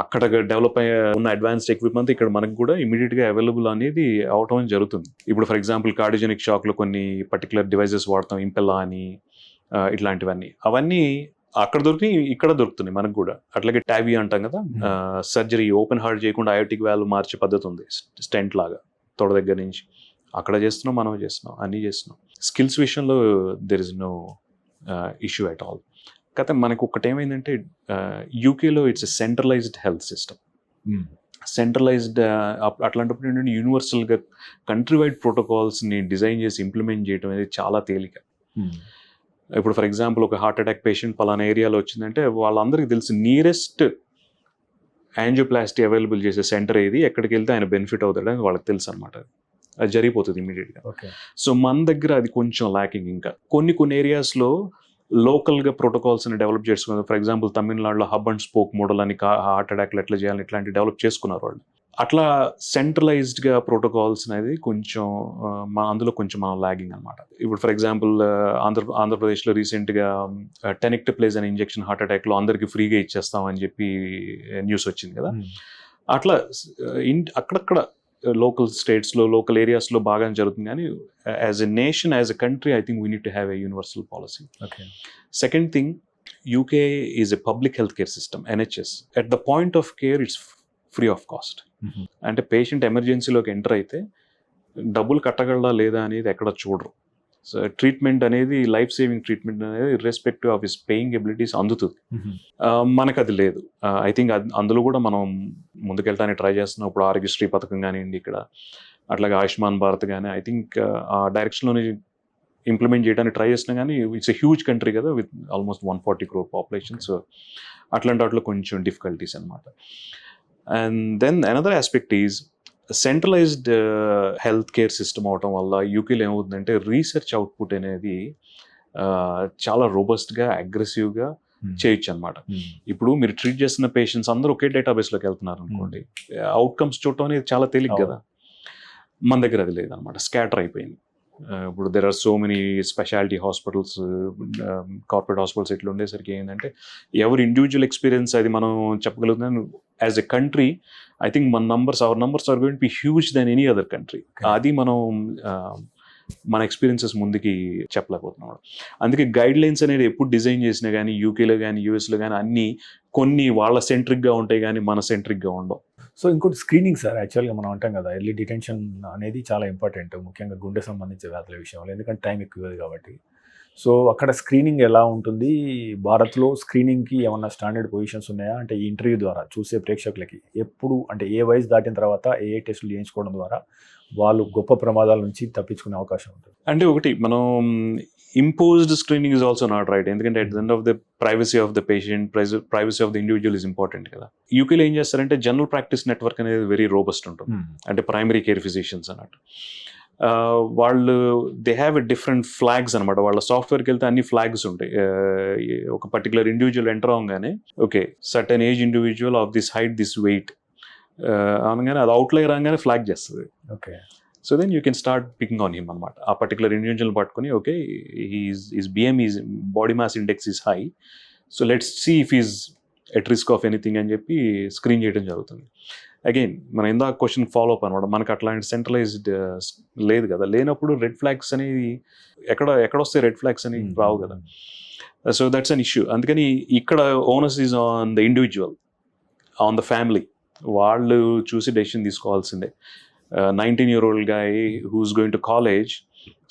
Speaker 2: అక్కడ డెవలప్ అయ్యే ఉన్న అడ్వాన్స్డ్ ఎక్విప్మెంట్ ఇక్కడ మనకు కూడా ఇమీడియట్గా అవైలబుల్ అనేది అవటం జరుగుతుంది. ఇప్పుడు ఫర్ ఎగ్జాంపుల్ కార్డియోజెనిక్ షాక్లో కొన్ని పర్టికులర్ డివైజెస్ వాడతాం, ఇంపెల్లా అని ఇట్లాంటివన్నీ, అవన్నీ అక్కడ దొరికి ఇక్కడ దొరుకుతున్నాయి మనకు కూడా. అట్లాగే టాబీ అంటాం కదా, సర్జరీ ఓపెన్ హార్ట్ చేయకుండా అయోటిక్ వాల్వ్ మార్చే పద్ధతి ఉంది, స్టెంట్ లాగా తొడ దగ్గర నుంచి. అక్కడ చేస్తున్నాం, మనం చేస్తున్నాం, అన్నీ చేస్తున్నాం. స్కిల్స్ విషయంలో there is no issue at all. కాకపోతే మనకు ఒకటి ఏమైందంటే, యూకేలో it's a centralised health system. Centralised అట్లాంటప్పుడు ఏంటంటే యూనివర్సల్గా కంట్రీ వైడ్ ప్రోటోకాల్స్ని డిజైన్ చేసి ఇంప్లిమెంట్ చేయడం అనేది చాలా తేలిక. ఇప్పుడు ఫర్ ఎగ్జాంపుల్ ఒక హార్ట్ అటాక్ పేషెంట్ పలానా ఏరియాలో వచ్చిందంటే వాళ్ళందరికీ తెలుసు నియరెస్ట్ యాంజియోప్లాస్టీ అవైలబుల్ చేసే సెంటర్ ఏది, ఎక్కడికి వెళ్తే ఆయన బెనిఫిట్ అవుతాడని వాళ్ళకి తెలుసు అనమాట. అది జరిగిపోతుంది ఇమీడియట్గా. సో మన దగ్గర అది కొంచెం ల్యాకింగ్. ఇంకా కొన్ని ఏరియాస్లో లోకల్గా ప్రోటోకాల్స్ని డెవలప్ చేసుకున్నారు. ఫర్ ఎగ్జాంపుల్ తమిళనాడులో హబ్ అండ్ స్పోక్ మోడల్ అని హార్ట్ అటాక్లు ఎట్లా చేయాలని ఇట్లాంటి డెవలప్ చేసుకున్నారు వాళ్ళు. అట్లా సెంట్రలైజ్డ్గా ప్రోటోకాల్స్ అనేది కొంచెం అందులో కొంచెం మనం లాగింగ్ అనమాట. ఇప్పుడు ఫర్ ఎగ్జాంపుల్ ఆంధ్రప్రదేశ్లో రీసెంట్గా టెనెక్టప్లేజ్ అనే ఇంజెక్షన్ హార్ట్ అటాక్లో అందరికీ ఫ్రీగా ఇచ్చేస్తామని చెప్పి న్యూస్ వచ్చింది కదా. అట్లా అక్కడక్కడ లోకల్ స్టేట్స్లో లోకల్ ఏరియాస్లో బాగా జరుగుతుంది, కానీ as a nation, as a country, I think we need to have a universal policy. Second thing, UK is a public healthcare system, NHS. At the point of care, it's free of cost. అంటే patient ఎమర్జెన్సీలోకి enter అయితే డబ్బులు కట్టగలడా లేదా అనేది ఎక్కడ చూడరు. So treatment అనేది, life saving treatment అనేది irrespective of his paying abilities అందుతుంది. మనకు అది లేదు. ఐ థింక్ అందులో కూడా మనం ముందుకెళ్ళడానికి ట్రై చేస్తున్నాం. ఇప్పుడు ఆరోగ్యశ్రీ పథకం కానివ్వండి, ఇక్కడ అట్లాగే ఆయుష్మాన్ భారత్ కానీ, ఐ థింక్ ఆ డైరెక్షన్లోనే ఇంప్లిమెంట్ చేయడానికి ట్రై చేసినా, కానీ ఇట్స్ ఎ హ్యూజ్ కంట్రీ కదా, with almost 140 crore population. So అట్లాంటి వాటిలో కొంచెం డిఫికల్టీస్ అనమాట. And then another aspect is centralised health care system అవటం వల్ల యూకేలో ఏమవుతుందంటే రీసెర్చ్ అవుట్పుట్ అనేది చాలా రోబస్ట్గా, అగ్రెసివ్గా చేయొచ్చు అనమాట. ఇప్పుడు మీరు ట్రీట్ చేస్తున్న పేషెంట్స్ అందరూ ఒకే డేటాబేస్లోకి వెళ్తున్నారు అనుకోండి, అవుట్కమ్స్ చూడటం అనేది చాలా తేలిక కదా. మన దగ్గర అది లేదనమాట, స్కాటర్ అయిపోయింది. ఇప్పుడు there are so many speciality hospitals, corporate hospitals ఇట్లా ఉండేసరికి ఏంటంటే ఎవరి ఇండివిజువల్ ఎక్స్పీరియన్స్ అది మనం చెప్పగలుగుతున్నాం. As a country, I think our numbers are going to be huge then any other country. అది మనం మన ఎక్స్పీరియన్సెస్ ముందుకి చెప్పలేకపోతున్నాం. అందుకే గైడ్ లైన్స్ అనేది ఎప్పుడు డిజైన్ చేసినా కానీ, యూకేలో కానీ యూఎస్లో కానీ, అన్నీ కొన్ని వాళ్ళ సెంట్రిక్గా ఉంటాయి కానీ మన సెంట్రిక్గా ఉండవు.
Speaker 1: సో ఇంకోటి స్క్రీనింగ్ సార్, యాక్చువల్గా మనం అంటాం కదా, ఎర్లీ డిటెన్షన్ అనేది చాలా ఇంపార్టెంట్, ముఖ్యంగా గుండె సంబంధించిన వ్యాధుల విషయంలో, ఎందుకంటే టైం ఎక్కువ కాబట్టి. సో అక్కడ స్క్రీనింగ్ ఎలా ఉంటుంది? భారత్లో స్క్రీనింగ్కి ఏమన్నా స్టాండర్డ్ పొజిషన్స్ ఉన్నాయా? అంటే ఈ ఇంటర్వ్యూ ద్వారా చూసే ప్రేక్షకులకి ఎప్పుడు, అంటే ఏ వయసు దాటిన తర్వాత ఏ టెస్టులు చేయించుకోవడం ద్వారా వాళ్ళు గొప్ప ప్రమాదాల నుంచి తప్పించుకునే అవకాశం ఉంటుంది?
Speaker 2: అంటే ఒకటి, మనం imposed screening is also not right, ఎందుకంటే at the end of the privacy of the patient, privacy of the individual is important కదా. యూకేలో ఏం చేస్తారంటే జనరల్ ప్రాక్టీస్ నెట్వర్క్ అనేది వెరీ రోబస్ట్ ఉంటుంది. అంటే ప్రైమరీ కేర్ ఫిజిషియన్స్ అన్నట్టు వాళ్ళు they have a different flags అనమాట. వాళ్ళ సాఫ్ట్వేర్కి వెళ్తే అన్ని ఫ్లాగ్స్ ఉంటాయి. ఒక పర్టికులర్ ఇండివిజువల్ ఎంటర్ అవగానే, okay certain age individual of this height, this weight అనగానే అది అవుట్లైర్ రాగానే ఫ్లాగ్ చేస్తుంది.
Speaker 1: Okay,
Speaker 2: so then you can start picking on him అనమాట. ఆ పర్టికులర్ ఇండివిజువల్ పట్టుకొని, okay is BM is body mass index is high, so let's see if is at risk of anything అని చెప్పి screen చేయడం జరుగుతుంది. Again మన ఇందాక question follow up అనమాట, మనకు అట్లాంటి సెంట్రలైజ్డ్ లేదు కదా. లేనప్పుడు రెడ్ ఫ్లాగ్స్ అనేవి ఎక్కడొస్తాయి, రెడ్ ఫ్లాగ్స్ అనేవి రావు కదా. So that's an issue. అందుకని ఇక్కడ onus is on the individual, on the family. వాళ్ళు చూసి డెసిషన్ తీసుకోవాల్సిందే. 19-year-old guy who's going to college,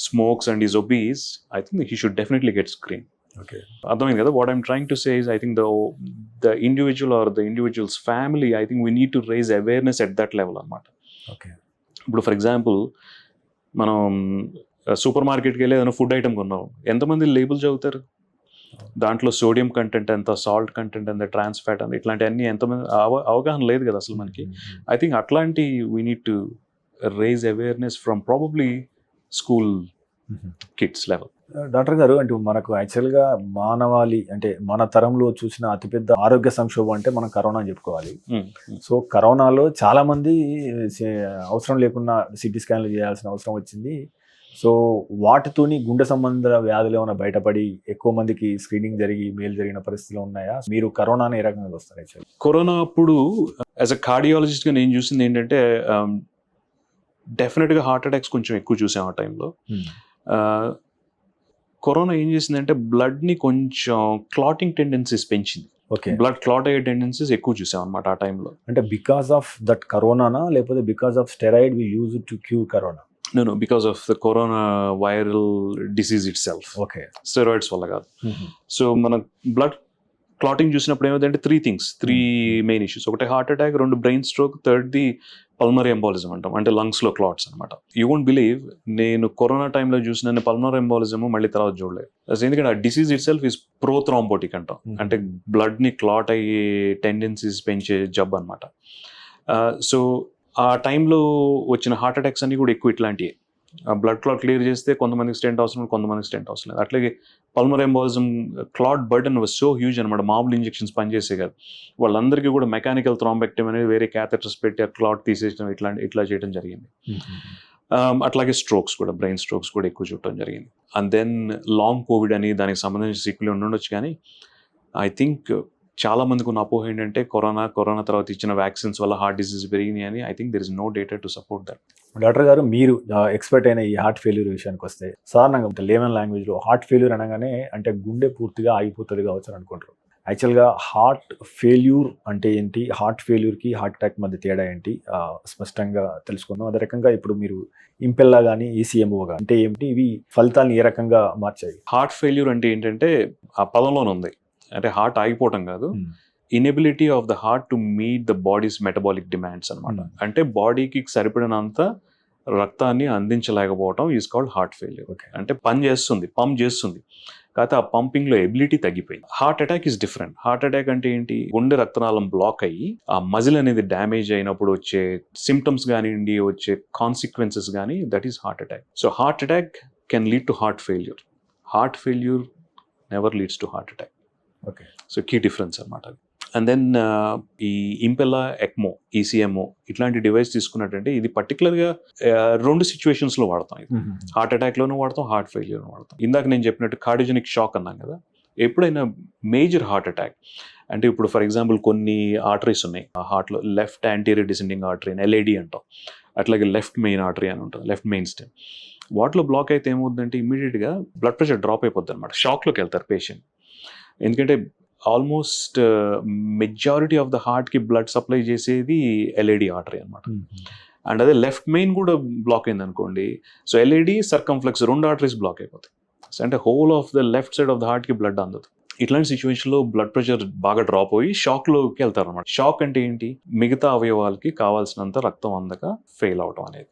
Speaker 2: smokes and is obese, I think he should definitely get screened.
Speaker 1: Okay.
Speaker 2: అర్థమైంది కదా. What I'm trying to say is, I think the individual or the individual's family, I think we need to raise awareness at that level అన్నమాట.
Speaker 1: Okay.
Speaker 2: ఇప్పుడు for example మనం super మార్కెట్కి వెళ్ళి ఏదైనా food item కొన్నాం, ఎంతమంది లేబుల్ చదువుతారు? దాంట్లో సోడియం కంటెంట్ ఎంత, సాల్ట్ కంటెంట్ ఎంత, ట్రాన్స్ ఫ్యాట్ ఎంత, ఇట్లాంటివన్నీ ఎంతమంది అవగాహన లేదు కదా అసలు మనకి. ఐ థింక్ అట్లాంటి we need to raise awareness from probably school kids level.
Speaker 1: Doctor గారు, అంటే మనకు యాక్చువల్గా మానవాళి, అంటే మన తరంలో చూసిన అతిపెద్ద ఆరోగ్య సంక్షోభం అంటే మనం కరోనా అని చెప్పుకోవాలి. సో కరోనాలో చాలామంది అవసరం లేకుండా సిటీ స్కాన్లు చేయాల్సిన అవసరం వచ్చింది. సో వాటితోని గుండె సంబంధ వ్యాధులు ఏమైనా బయటపడి ఎక్కువ మందికి స్క్రీనింగ్ జరిగి మేలు జరిగిన పరిస్థితులు ఉన్నాయా? మీరు కరోనాని ఏ రకంగా వస్తారు? యాక్చువల్లీ
Speaker 2: కరోనా అప్పుడు యాజ్ అ కార్డియాలజిస్ట్గా నేను చూసింది ఏంటంటే, డెఫినెట్గా హార్ట్ అటాక్స్ కొంచెం ఎక్కువ చూసాం ఆ టైంలో. కరోనా ఏం చేసిందంటే బ్లడ్ని కొంచెం క్లాటింగ్ టెండెన్సీస్ పెంచింది.
Speaker 1: ఓకే,
Speaker 2: బ్లడ్ క్లాట్ అయ్యే టెండెన్సీస్ ఎక్కువ చూసాం అనమాట ఆ టైంలో.
Speaker 1: అంటే బికాస్ ఆఫ్ దట్ కరోనానా, లేకపోతే because of steroid we use to cure corona?
Speaker 2: No, because of the corona viral disease itself.
Speaker 1: Okay.
Speaker 2: Steroids వల్ల కాదు. సో మన బ్లడ్ క్లాటింగ్ చూసినప్పుడు ఏమైందంటే త్రీ మెయిన్ ఇష్యూస్. ఒకటి హార్ట్ అటాక్, రెండు బ్రెయిన్ స్ట్రోక్, థర్డ్ది పల్మరీ ఎంబాలిజం అంటాం, అంటే లంగ్స్లో క్లాట్స్ అనమాట. యూ వోంట్ బిలీవ్, నేను కరోనా టైంలో చూసిన పల్మరీ ఎంబాలిజం మళ్ళీ తర్వాత చూడలేదు. ఎందుకంటే ఆ డిసీజ్ ఇట్ సెల్ఫ్ ఈజ్ ప్రోథ్రాంబోటిక్ అంటాం, అంటే బ్లడ్ని క్లాట్ అయ్యే టెండెన్సీస్ పెంచే జబ్ అనమాట. సో ఆ టైంలో వచ్చిన హార్ట్ అటాక్స్ అన్ని కూడా ఎక్కువ ఇట్లాంటివి. ఆ బ్లడ్ క్లాట్ క్లియర్ చేస్తే కొంతమందికి స్టెంట్ అవసరం, కొంతమందికి స్టెంట్ అవసరం లేదు. అట్లాగే pulmonary embolism clot burden was so huge అనమాట. మామూలు ఇంజెక్షన్స్ పనిచేసే కాదు. వాళ్ళందరికీ కూడా మెకానికల్ థ్రాంబెక్టమీ అనేది వేరే క్యాథెటర్స్ పెట్టి ఆ క్లాట్ తీసేయడం ఇట్లా చేయడం జరిగింది. అట్లాగే స్ట్రోక్స్ కూడా, బ్రెయిన్ స్ట్రోక్స్ కూడా ఎక్కువ చూడటం జరిగింది. అండ్ దెన్ లాంగ్ కోవిడ్ అని దానికి సంబంధించిన సీక్వెల్ ఉండొచ్చు. కానీ ఐ థింక్ చాలా మందికి ఉన్న అపోహ ఏంటంటే కరోనా తర్వాత ఇచ్చిన వ్యాక్సిన్స్ వల్ల హార్ట్ డిసీజ్ పెరిగినాయి అని. I think there is no data to support that.
Speaker 1: Doctor గారు, మీరు ఎక్స్పర్ట్ అయిన ఈ హార్ట్ ఫెయిల్యూర్ విషయానికి వస్తే, సాధారణంగా లేమన్ లాంగ్వేజ్లో హార్ట్ ఫెయిల్యూర్ అనగానే అంటే గుండె పూర్తిగా ఆగిపోతుంది కావచ్చు అని అనుకుంటారు. యాక్చువల్గా హార్ట్ ఫెయిల్యూర్ అంటే ఏంటి, హార్ట్ ఫెయిల్యూర్కి హార్ట్ అటాక్ మధ్య తేడా ఏంటి స్పష్టంగా తెలుసుకుందాం. అదే రకంగా ఇప్పుడు మీరు ఇంపెల్లా కానీ ఈసీఎంఓ కానీ అంటే ఏమిటి, ఇవి ఫలితాలను ఏ రకంగా మార్చాయి?
Speaker 2: హార్ట్ ఫెయిల్యూర్ అంటే ఏంటంటే ఆ పదంలోనే ఉంది, అంటే హార్ట్ ఆగిపోవటం కాదు, inability of the heart to meet the bodies metabolic demands అనమాట. అంటే బాడీకి సరిపడినంత రక్తాన్ని అందించలేకపోవటం ఈజ్ కాల్డ్ హార్ట్ ఫెయిల్యూర్. అంటే పంప్ చేస్తుంది, కాకపోతే ఆ పంపింగ్ లో ఎబిలిటీ తగ్గిపోయింది. Heart attack is different. Heart attack అంటే ఏంటి, గుండె రక్తనాళం బ్లాక్ అయ్యి ఆ మజిల్ అనేది డ్యామేజ్ అయినప్పుడు వచ్చే సిమ్టమ్స్ కానివ్వండి, వచ్చే కాన్సిక్వెన్సెస్ కానీ, that is heart attack. So heart attack can lead to heart failure. Heart failure never leads to heart attack.
Speaker 1: Okay,
Speaker 2: so key difference అనమాట. అండ్ దెన్ ఈ ఇంపెల్లా, ఎక్మో, ఈసీఎంఓ ఇట్లాంటి device తీసుకున్నట్టంటే ఇది పర్టికులర్గా 2 సిచ్యువేషన్స్లో వాడతాం. ఇది హార్ట్ అటాక్లోనూ వాడతాం, హార్ట్ ఫెయిల్యూర్ను వాడతాం. ఇందాక నేను చెప్పినట్టు కార్డియోజెనిక్ షాక్ అన్నాం కదా, ఎప్పుడైనా మేజర్ హార్ట్ అటాక్ అంటే ఇప్పుడు ఫర్ ఎగ్జాంపుల్ కొన్ని ఆర్టరీస్ ఉన్నాయి ఆ హార్ట్లో, లెఫ్ట్ యాంటీరియర్ డిసెండింగ్ ఆర్టరీ అని ఎల్ఏడి అంటాం, అట్లాగే లెఫ్ట్ మెయిన్ ఆర్టరీ అని ఉంటుంది, లెఫ్ట్ మెయిన్ స్టెమ్. వాటిలో బ్లాక్ అయితే ఏమవుతుందంటే ఇమీడియట్గా బ్లడ్ ప్రెషర్ డ్రాప్ అయిపోద్ది అనమాట, షాక్లోకి వెళ్తారు పేషెంట్. ఎందుకంటే ఆల్మోస్ట్ మెజారిటీ ఆఫ్ ద హార్ట్కి బ్లడ్ సప్లై చేసేది ఎల్ఏడి ఆర్టరీ అనమాట. అండ్ అదే లెఫ్ట్ మెయిన్ కూడా బ్లాక్ అయింది అనుకోండి, so LAD, circumflex 2 arteries black అయిపోతాయి. సో అంటే whole of the left side of the హార్ట్కి బ్లడ్ అందదు. ఇట్లాంటి సిచ్యువేషన్లో బ్లడ్ ప్రెషర్ బాగా డ్రాప్ అయ్యి షాక్లోకి వెళ్తారు అనమాట. షాక్ అంటే ఏంటి, మిగతా అవయవాలకి కావాల్సినంత రక్తం అందక ఫెయిల్ అవటం అనేది,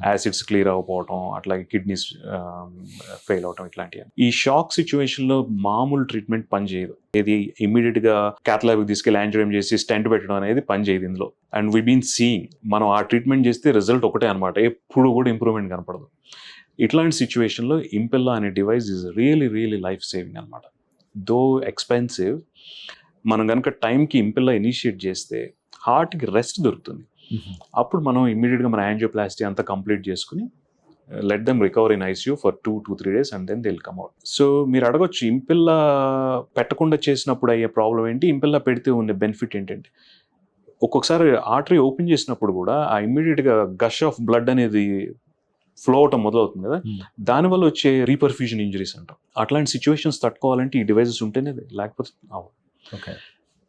Speaker 2: యాసిడ్స్ క్లియర్ అవ్వకపోవటం, అట్లాగే కిడ్నీస్ ఫెయిల్ అవటం, ఇట్లాంటివి. ఈ షాక్ సిచ్యువేషన్లో మామూలు ట్రీట్మెంట్ పనిచేయదు. ఇది ఇమీడియట్గా క్యాథ్లాబ్కి తీసుకెళ్ళి యాంజియోగ్రామ్ చేసి స్టెంట్ పెట్టడం అనేది పనిచేయదు ఇందులో. అండ్ వీ బీన్ సీయింగ్, మనం ఆ ట్రీట్మెంట్ చేస్తే రిజల్ట్ ఒకటే అనమాట, ఎప్పుడు కూడా ఇంప్రూవ్మెంట్ కనపడదు. ఇట్లాంటి సిచ్యువేషన్లో ఇంపెల్లా అనే device is really life saving అనమాట. దో ఎక్స్పెన్సివ్, మనం కనుక టైంకి ఇంపెల్లా ఇనిషియేట్ చేస్తే హార్ట్కి రెస్ట్ దొరుకుతుంది. అప్పుడు మనం ఇమ్మీడియట్గా మన యాంజియోప్లాస్టీ అంతా కంప్లీట్ చేసుకుని let them recover in ICU for 2 to 3 days and then they will come out. So మీరు అడగొచ్చు, ఇంపెల్లా పెట్టకుండా చేసినప్పుడు అయ్యే ప్రాబ్లం ఏంటి, ఇంపెల్లా పెడితే ఉండే బెనిఫిట్ ఏంటంటే, ఒక్కొక్కసారి ఆర్టరీ ఓపెన్ చేసినప్పుడు కూడా ఆ ఇమ్మీడియట్గా గష్ ఆఫ్ బ్లడ్ అనేది ఫ్లో అవటం మొదలవుతుంది కదా, దానివల్ల వచ్చే రీపర్ఫ్యూజన్ ఇంజరీస్ అంటాం. అట్లాంటి సిచ్యువేషన్స్ తట్టుకోవాలంటే ఈ డివైజెస్ ఉంటేనే, లేకపోతే అవ్వదు.
Speaker 1: ఓకే,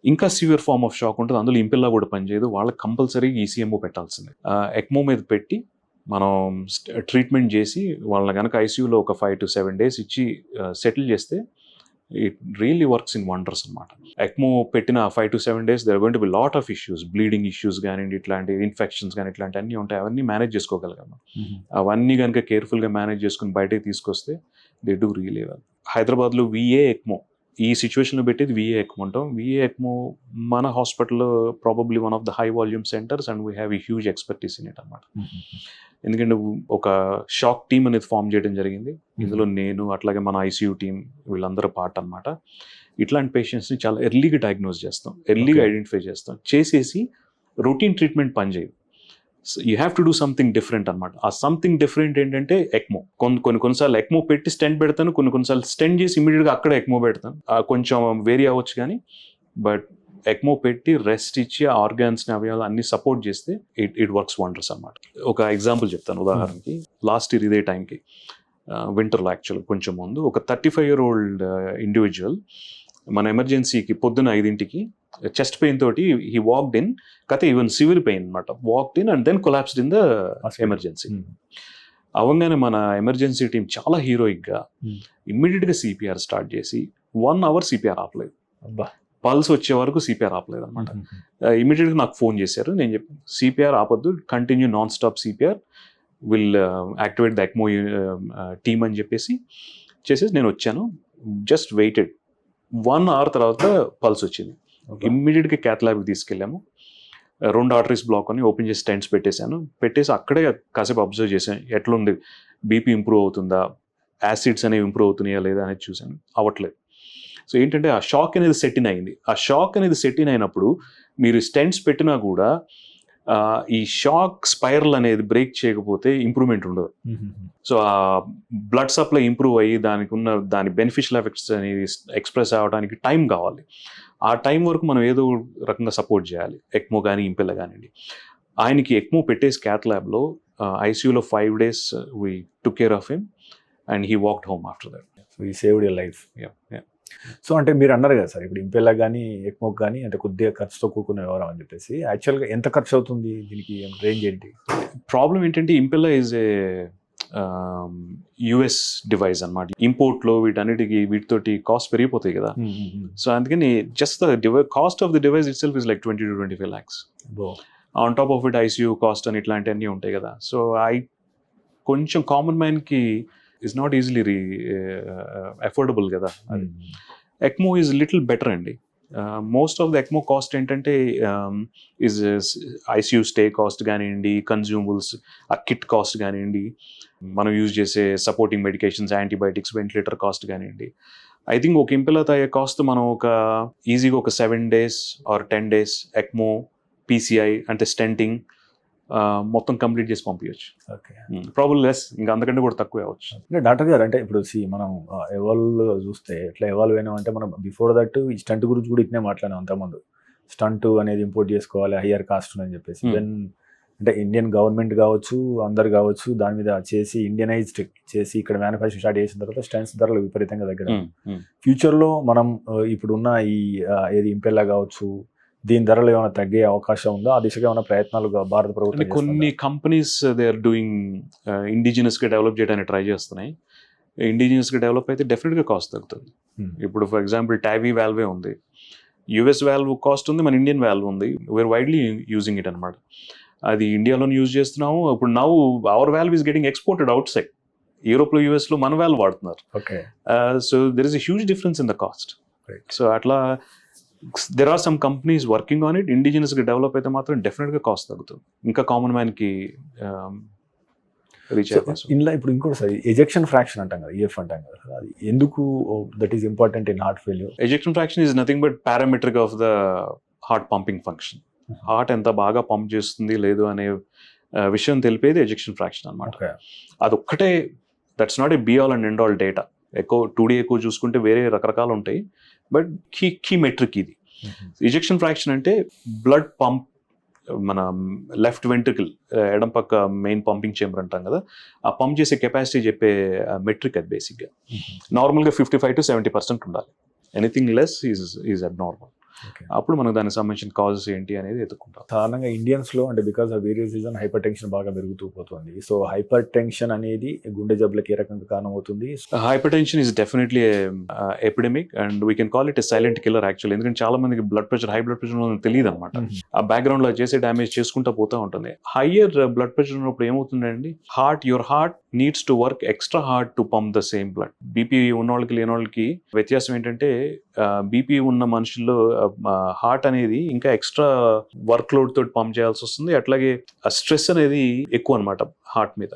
Speaker 2: ఇంకా సివియర్ ఫార్మ్ ఆఫ్ షాక్ ఉంటుంది, అందులో ఇంపెల్లా కూడా పనిచేయదు, వాళ్ళకి కంపల్సరీగా ఈసీఎంఓ పెట్టాల్సిందే. ఎక్మో మీద పెట్టి మనం ట్రీట్మెంట్ చేసి వాళ్ళని కనుక ఐసీయూలో ఒక 5 to 7 days ఇచ్చి సెటిల్ చేస్తే it really works in wonders అనమాట. ఎక్మో పెట్టిన 5 to 7 days there going to be lot of issues, bleeding issues కానీ, ఇట్లాంటి ఇన్ఫెక్షన్స్ కానీ, ఇట్లాంటి అన్నీ ఉంటాయి. అవన్నీ మేనేజ్ చేసుకోగలిగాము. అవన్నీ కనుక కేర్ఫుల్గా మేనేజ్ చేసుకుని బయటకు తీసుకొస్తే దే డూ రియలీ వెల్. హైదరాబాద్లో విఏ ఎక్మో ఈ సిచ్యువేషన్లో పెట్టేది విఏ ఎక్మో అంటాం. విఏ ఎక్మో మన హాస్పిటల్లో probably one of the high volume centres and we have a huge expertise in it అనమాట. ఎందుకంటే ఒక షాక్ టీమ్ అనేది ఫామ్ చేయడం జరిగింది. ఇందులో నేను, అట్లాగే మన ఐసీయూ టీం, వీళ్ళందరూ పార్ట్ అనమాట. ఇట్లాంటి పేషెంట్స్ని చాలా ఎర్లీగా డయాగ్నోస్ చేస్తాం, ఎర్లీగా ఐడెంటిఫై చేస్తాం. చేసేసి రొటీన్ ట్రీట్మెంట్ పనిచేయదు. You have to do something different అనమాట. ఆ సంథింగ్ డిఫరెంట్ ఏంటంటే ఎక్మో. కొన్నిసార్లు ఎక్మో పెట్టి స్టెంట్ పెడతాను, కొన్నిసార్లు స్టెంట్ చేసి ఇమీడియట్గా అక్కడ ఎక్మో పెడతాను. కొంచెం వేరీ అవ్వచ్చు కానీ, బట్ ఎక్మో పెట్టి రెస్ట్ ఇచ్చి ఆర్గాన్స్ని, అవయవాలు అన్ని సపోర్ట్ చేస్తే ఇట్ వర్క్స్ వండర్స్ అనమాట. ఒక ఎగ్జాంపుల్ చెప్తాను. ఉదాహరణకి లాస్ట్ ఇయర్ ఇదే టైంకి, వింటర్లో యాక్చువల్ కొంచెం ముందు, ఒక 35-year-old ఇండివిజువల్ మన ఎమర్జెన్సీకి పొద్దున 5 చెస్ట్ పెయిన్ తోటి హీ వాక్డ్ ఇన్, కథ ఈవెన్ సివియర్ పెయిన్ అనమాట, walked in and then collapsed in the emergency. అవగానే మన ఎమర్జెన్సీ టీం చాలా హీరోయిక్గా ఇమ్మీడియట్గా సిపిఆర్ స్టార్ట్ చేసి 1 hour సిపిఆర్ ఆపలేదు. పల్స్ వచ్చే వరకు సిపిఆర్ ఆపలేదు అనమాట. ఇమ్మీడియట్గా నాకు ఫోన్ చేశారు. నేను చెప్పాను, సిపిఆర్ ఆపొద్దు, continue non stop CPR, will activate the ECMO team అని చెప్పేసి చేసేసి నేను వచ్చాను. జస్ట్ వెయిటెడ్ 1 hour తర్వాత పల్స్ వచ్చింది. ఇమ్మీడియట్గా క్యాథ్ ల్యాబ్కి తీసుకెళ్ళాము. 2 ఆర్టరీస్ బ్లాక్ అని ఓపెన్ చేసి స్టెంట్స్ పెట్టేసి అక్కడే కాసేపు అబ్జర్వ్ చేశాను ఎట్లుంది, బీపీ ఇంప్రూవ్ అవుతుందా, యాసిడ్స్ అనేవి ఇంప్రూవ్ అవుతున్నాయా లేదా అనేది చూశాను. అవ్వట్లేదు. సో ఏంటంటే ఆ షాక్ అనేది సెట్ ఇన్ అయింది. ఆ షాక్ అనేది సెట్ ఇన్ అయినప్పుడు మీరు స్టెంట్స్ పెట్టినా కూడా ఈ షాక్ స్పైరల్ అనేది బ్రేక్ చేయకపోతే ఇంప్రూవ్మెంట్ ఉండదు. సో ఆ బ్లడ్ సప్లై ఇంప్రూవ్ అయ్యి దాని బెనిఫిషియల్ ఎఫెక్ట్స్ అనేది ఎక్స్ప్రెస్ అవ్వడానికి టైం కావాలి. ఆ టైం వరకు మనం ఏదో రకంగా సపోర్ట్ చేయాలి. ఎక్మో కానీ ఇంపెల్లా కానివ్వండి. ఆయనకి ఎక్మో పెట్టేసి క్యాత్ ల్యాబ్లో ఐసీయూలో 5 days we took care of him and he walked home after that.
Speaker 1: So ఈ సేవ్డ్ యువర్ లైఫ్. సో అంటే మీరు అన్నారు కదా సార్, ఇప్పుడు ఇంపెల్లా కానీ ఎక్మోక్ కానీ అంటే కొద్దిగా ఖర్చుతో కూడుకునే వ్యవహారం అని చెప్పేసి, యాక్చువల్గా ఎంత ఖర్చు అవుతుంది, దీనికి రేంజ్ ఏంటి?
Speaker 2: ప్రాబ్లం ఏంటంటే Impella is a US device అనమాట. ఇంపోర్ట్లో వీటితోటి కాస్ట్ పెరిగిపోతాయి కదా. సో అందుకని just the cost of the device itself is like 20 to 25 lakhs. On top of it ICU cost అని ఇట్లాంటివన్నీ ఉంటాయి కదా. సో కొంచెం కామన్ మ్యాన్కి ఈజ్ నాట్ ఈజీలీ అఫోర్డబుల్ కదా. ఎక్మో ఈజ్ లిటిల్ బెటర్ అండి. Most of the ECMO cost ఏంటంటే ఈజ్ ఐసీయూ స్టే కాస్ట్ కానివ్వండి, కన్జ్యూమబుల్స్ ఆ కిట్ కాస్ట్ కానివ్వండి, మనం యూజ్ చేసే supporting medications, antibiotics, ventilator cost కానివ్వండి. ఐ థింక్ ఒక ఇంపెల్లా అయ్యే కాస్ట్ మనం ఈజీగా ఒక 7 days or 10 days ECMO, PCI అంటే స్టెంటింగ్ మొత్తం కంప్లీట్ చేసి పంపించవచ్చు.
Speaker 1: ఓకే,
Speaker 2: ప్రాబ్లం లెస్, ఇంకా అంతకంటే కూడా తక్కువ అవ్వచ్చు.
Speaker 1: అంటే డాక్టర్ గారు అంటే ఇప్పుడు మనం ఎవాల్వ్ చూస్తే ఎట్లా ఎవాల్వ్ అయినా అంటే మనం బిఫోర్ దట్ ఈ స్టంట్ గురించి కూడా ఇట్నే మాట్లాడాం అంతకుముందు. స్టంట్ అనేది ఇంపోర్ట్ చేసుకోవాలి, హయ్యర్ కాస్ట్ అని చెప్పేసి. దెన్ అంటే ఇండియన్ గవర్నమెంట్ కావచ్చు, అందరు కావచ్చు, దాని మీద చేసి ఇండియనైజ్డ్ చేసి ఇక్కడ మ్యానుఫ్యాక్చరింగ్ స్టార్ట్ చేసిన తర్వాత స్టంట్స్ ధరలు విపరీతంగా తగ్గడం. ఫ్యూచర్లో మనం ఇప్పుడున్న ఈ ఏది ఇంపెల్లా కావచ్చు, దీని ధరలు ఏమైనా తగ్గే అవకాశం ఉందా? ఆ దిశగా ఏమైనా ప్రయత్నాలు భారత ప్రభుత్వం?
Speaker 2: కొన్ని కంపెనీస్ దే ఆర్ డూయింగ్ ఇండిజినస్గా డెవలప్ చేయడానికి ట్రై చేస్తున్నాయి. ఇండిజినస్గా డెవలప్ అయితే డెఫినెట్గా కాస్ట్ తగ్గుతుంది. ఇప్పుడు ఫర్ ఎగ్జాంపుల్ టావీ వాల్వే ఉంది, యుఎస్ వాల్వ్ కాస్ట్ ఉంది, మన ఇండియన్ వాల్వ్ ఉంది. వీఆర్ వైడ్లీ యూజింగ్ ఇట్ అనమాట. అది ఇండియాలోనే యూజ్ చేస్తున్నాము. ఇప్పుడు now our valve is getting exported outside. యూరోప్లో, యూఎస్లో మన వాల్వ్ వాడుతున్నారు.
Speaker 1: Okay,
Speaker 2: so there is a huge difference in the cost. So అట్లా there are some companies working on it. ఇండిజినస్గా డెవలప్ అయితే మాత్రం డెఫినెట్గా కాస్ట్ తగ్గుతుంది, ఇంకా కామన్ మ్యాన్కి రీచ్ అయ్యే.
Speaker 1: ఇందులో ఇప్పుడు ఇంకోటి సార్, ఎజెక్షన్ ఫ్రాక్షన్ అంటాం కదా, ఈఎఫ్ అంటాం కదా, అది ఎందుకు that is important in heart failure?
Speaker 2: Ejection fraction is nothing but parametric of the heart pumping function. Heart ఎంత బాగా పంప్ చేస్తుంది లేదు అనే విషయం తెలిపేది ఎజెక్షన్ ఫ్రాక్షన్ అనమాట. అదొక్కటే, that's not A B all and end all data. ఎక్కువ 2D ఎక్కువ చూసుకుంటే వేరే రకరకాలు ఉంటాయి, బట్ కీ మెట్రిక్ ఇది. ఎజెక్షన్ ఫ్రాక్షన్ అంటే బ్లడ్ పంప్, మన లెఫ్ట్ వెంట్రికల్ ఎడం పక్క మెయిన్ పంపింగ్ చేంబర్ అంటాం కదా, ఆ పంప్ చేసే కెపాసిటీ చెప్పే మెట్రిక్ అది బేసిక్గా. నార్మల్గా 55 to 70% ఉండాలి. ఎనీథింగ్ లెస్ ఈజ్ అబ్ నార్మల్. అప్పుడు మనకు దానికి సంబంధించిన కాజెస్ ఏంటి అనేది ఎత్తుకుంటాం.
Speaker 1: సాధారణంగా ఇండియన్స్లో అంటే because of various reason hyper tension బాగా పెరుగుతూ పోతుంది. సో హైపర్ టెన్షన్ అనేది గుండె జబ్బులకు ఏ రకంగా కారణం అవుతుంది?
Speaker 2: Hyper tension is definitely epidemic and we can call it a silent killer actually. ఎందుకంటే చాలా మందికి blood pressure, high blood pressure తెలియదు అనమాట. ఆ బ్యాక్గ్రౌండ్ లో చేసే డ్యామేజ్ చేసుకుంటూ పోతూ ఉంటుంది. హయ్యర్ బ్లడ్ ప్రెషర్ ఉన్నప్పుడు ఏమవుతుందండి, your heart needs to work extra hard to pump the same blood. BP ఉన్న వాళ్ళకి లేని వాళ్ళకి వ్యత్యాసం ఏంటంటే, బీపీ ఉన్న మనుషుల్లో హార్ట్ అనేది ఇంకా ఎక్స్ట్రా వర్క్ లోడ్ తోటి పంప్ చేయాల్సి వస్తుంది. అట్లాగే ఆ స్ట్రెస్ అనేది ఎక్కువ అనమాట హార్ట్ మీద.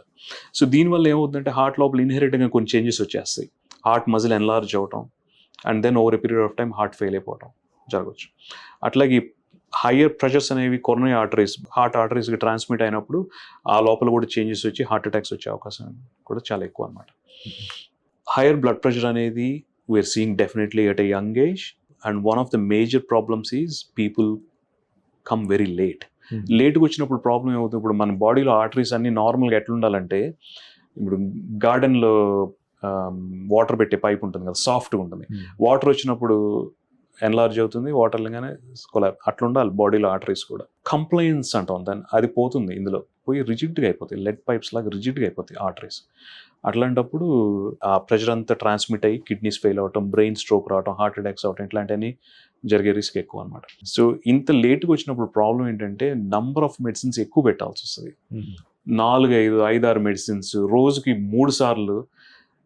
Speaker 2: సో దీనివల్ల ఏమవుతుందంటే హార్ట్ లోపల ఇన్హెరిట్గా కొన్ని చేంజెస్ వచ్చేస్తాయి. హార్ట్ మజిల్ ఎన్లార్జ్ అవటం and then over a period of time heart fail అయిపోవటం జరగవచ్చు. అట్లాగే హయ్యర్ ప్రెషర్స్ అనేవి కొరోనరీ ఆర్టరీస్, హార్ట్ ఆర్టరీస్కి ట్రాన్స్మిట్ అయినప్పుడు ఆ లోపల కూడా చేంజెస్ వచ్చి హార్ట్ అటాక్స్ వచ్చే అవకాశం కూడా చాలా ఎక్కువ అనమాట. హయ్యర్ బ్లడ్ ప్రెషర్ అనేది we're seeing definitely at a young age. And one of the major problems is people come very late. లేట్గా వచ్చినప్పుడు ప్రాబ్లం ఏమవుతుంది, ఇప్పుడు మన బాడీలో ఆర్టరీస్ అన్ని నార్మల్గా ఎట్లా ఉండాలంటే, ఇప్పుడు గార్డెన్లో వాటర్ పెట్టే పైప్ ఉంటుంది కదా, సాఫ్ట్గా ఉంటుంది. వాటర్ వచ్చినప్పుడు ఎన్లార్జ్ అవుతుంది, వాటర్ లేగానే కొలాప్స్. అట్లా ఉండాలి బాడీలో ఆర్టరీస్ కూడా. కంప్లైన్స్ అంటాం దాన్ని, అది పోతుంది. ఇందులో పోయి రిజిడ్గా అయిపోతాయి, లెడ్ పైప్స్ లాగా రిజిడ్గా అయిపోతాయి ఆర్టరీస్. అట్లాంటప్పుడు ఆ ప్రెషర్ అంతా ట్రాన్స్మిట్ అయ్యి కిడ్నీస్ ఫెయిల్ అవటం, బ్రెయిన్ స్ట్రోక్ రావటం, హార్ట్ అటాక్స్ అవటం, ఇట్లాంటివన్నీ జరిగే రిస్క్ ఎక్కువ అనమాట. సో ఇంత లేట్గా వచ్చినప్పుడు ప్రాబ్లం ఏంటంటే, నంబర్ ఆఫ్ మెడిసిన్స్ ఎక్కువ పెట్టాల్సి వస్తుంది. 4, 5, 6 మెడిసిన్స్ రోజుకి 3 సార్లు.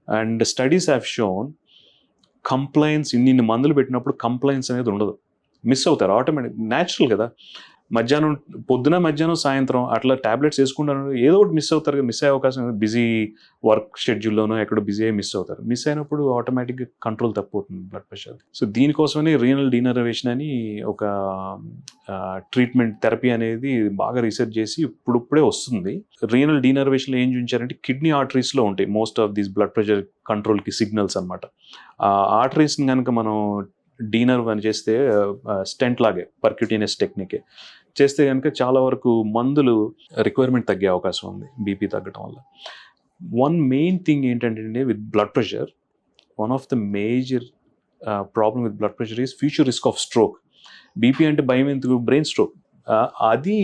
Speaker 2: And studies have shown compliance, ఇన్ని మందులు పెట్టినప్పుడు కంప్లైన్స్ అనేది ఉండదు, మిస్ అవుతారు ఆటోమేటిక్, న్యాచురల్ కదా. మధ్యాహ్నం పొద్దున మధ్యాహ్నం సాయంత్రం అట్లా టాబ్లెట్స్ వేసుకుంటారు, ఏదో ఒకటి మిస్ అవుతారు, మిస్ అయ్యే అవకాశం బిజీ వర్క్ షెడ్యూల్లోనో ఎక్కడో బిజీ అయ్యి మిస్ అవుతారు. మిస్ అయినప్పుడు ఆటోమేటిక్గా కంట్రోల్ తప్పిపోతుంది బ్లడ్ ప్రెషర్. సో దీనికోసమని రీనల్ డీనర్వేషన్ అని ఒక ట్రీట్మెంట్ థెరపీ అనేది బాగా రీసెర్చ్ చేసి ఇప్పుడే వస్తుంది. రీనల్ డీనర్వేషన్లో ఏం చూపించారంటే కిడ్నీ ఆర్టరీస్లో ఉంటాయి most of these blood pressure కంట్రోల్కి సిగ్నల్స్ అనమాట. ఆ ఆర్టరీస్ని కనుక మనం డీనర్వ్ అని చేస్తే స్టెంట్ లాగే పర్క్యూటేనియస్ టెక్నికే చేస్తే కనుక చాలా వరకు మందులు రిక్వైర్మెంట్ తగ్గే అవకాశం ఉంది బీపీ తగ్గడం వల్ల. వన్ మెయిన్ థింగ్ ఏంటంటే with blood pressure, one of the major problem with blood pressure is future risk of stroke. BP అంటే భయం ఎందుకు, బ్రెయిన్ స్ట్రోక్. అది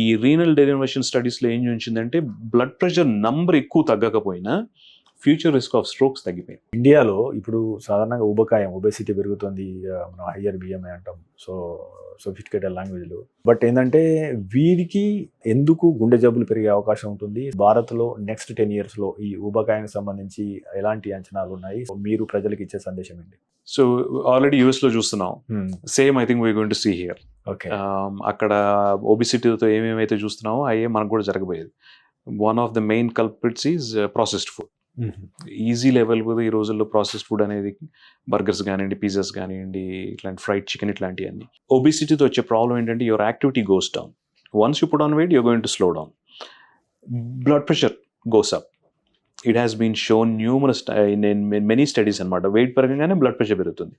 Speaker 2: ఈ రీనల్ డెరివేషన్ స్టడీస్లో ఏం చూపించిందంటే బ్లడ్ ప్రెషర్ నంబర్ ఎక్కువ తగ్గకపోయినా ఫ్యూచర్ రిస్క్ ఆఫ్ స్ట్రోక్స్ తగ్గిపోయింది.
Speaker 1: ఇండియాలో ఇప్పుడు సాధారణంగా ఒబెసిటీ పెరుగుతుంది, మనం హయ్యర్ బిఎంఐ అంటాం, సో సొఫిస్టికేటెడ్ లాంగ్వేజ్లో. బట్ ఏంటంటే వీరికి ఎందుకు గుండె జబ్బులు పెరిగే అవకాశం ఉంటుంది? భారత్లో నెక్స్ట్ 10 yearsలో ఈ ఊబకాయానికి సంబంధించి ఎలాంటి అంచనాలు ఉన్నాయి? మీరు ప్రజలకు ఇచ్చే సందేశం ఏంటి?
Speaker 2: సో ఆల్రెడీ యూఎస్లో చూస్తున్నాం, same I think we going to see here.
Speaker 1: Okay,
Speaker 2: అక్కడ ఒబిసిటీతో ఏమేమైతే చూస్తున్నామో అయ్యే మనకు కూడా జరగబోయేది. One of the main culprits is processed food. Easy level కూడా ఈ రోజుల్లో ప్రాసెస్డ్ ఫుడ్ అనేది బర్గర్స్ కానివ్వండి, పిజ్జాస్ కానివ్వండి, ఇట్లాంటి ఫ్రైడ్ చికెన్ ఇట్లాంటివన్నీ. ఒబిసిటీతో వచ్చే ప్రాబ్లం ఏంటంటే your activity goes down. Once you put on weight you're going to slow down. Blood pressure goes up. It has been shown numerous in many studies అనమాట. Wait పెరగగానే blood pressure పెరుగుతుంది.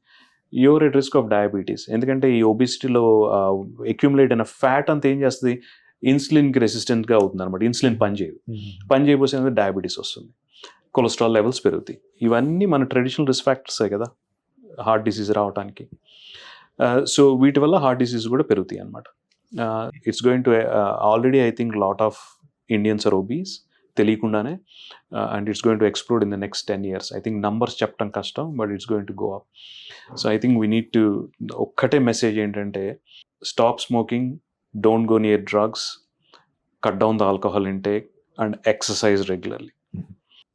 Speaker 2: Your at risk of diabetes. ఎందుకంటే ఈ ఒబిసిటీలో accumulate అయిన fat అంతా ఏం చేస్తుంది, ఇన్సులిన్కి రెసిస్టెంట్గా అవుతుంది అనమాట. ఇన్సులిన్ పని చేయబోసే డయాబెటీస్ వస్తుంది, కొలెస్ట్రాల్ లెవెల్స్ పెరుగుతాయి. ఇవన్నీ మన ట్రెడిషనల్ రిస్క్ ఫ్యాక్టర్సే కదా హార్ట్ డిసీజ్ రావడానికి. సో వీటి వల్ల హార్ట్ డిసీజ్ కూడా పెరుగుతాయి అనమాట. It's going to already I think lot of Indians are obese తెలియకుండానే, and it's going to explode in the next 10 years. I think numbers చెప్పడం కష్టం, but it's going to go up. So I think we need to, ఒక్కటే message ఏంటంటే stop smoking, don't go near drugs, cut down the alcohol intake, and exercise regularly.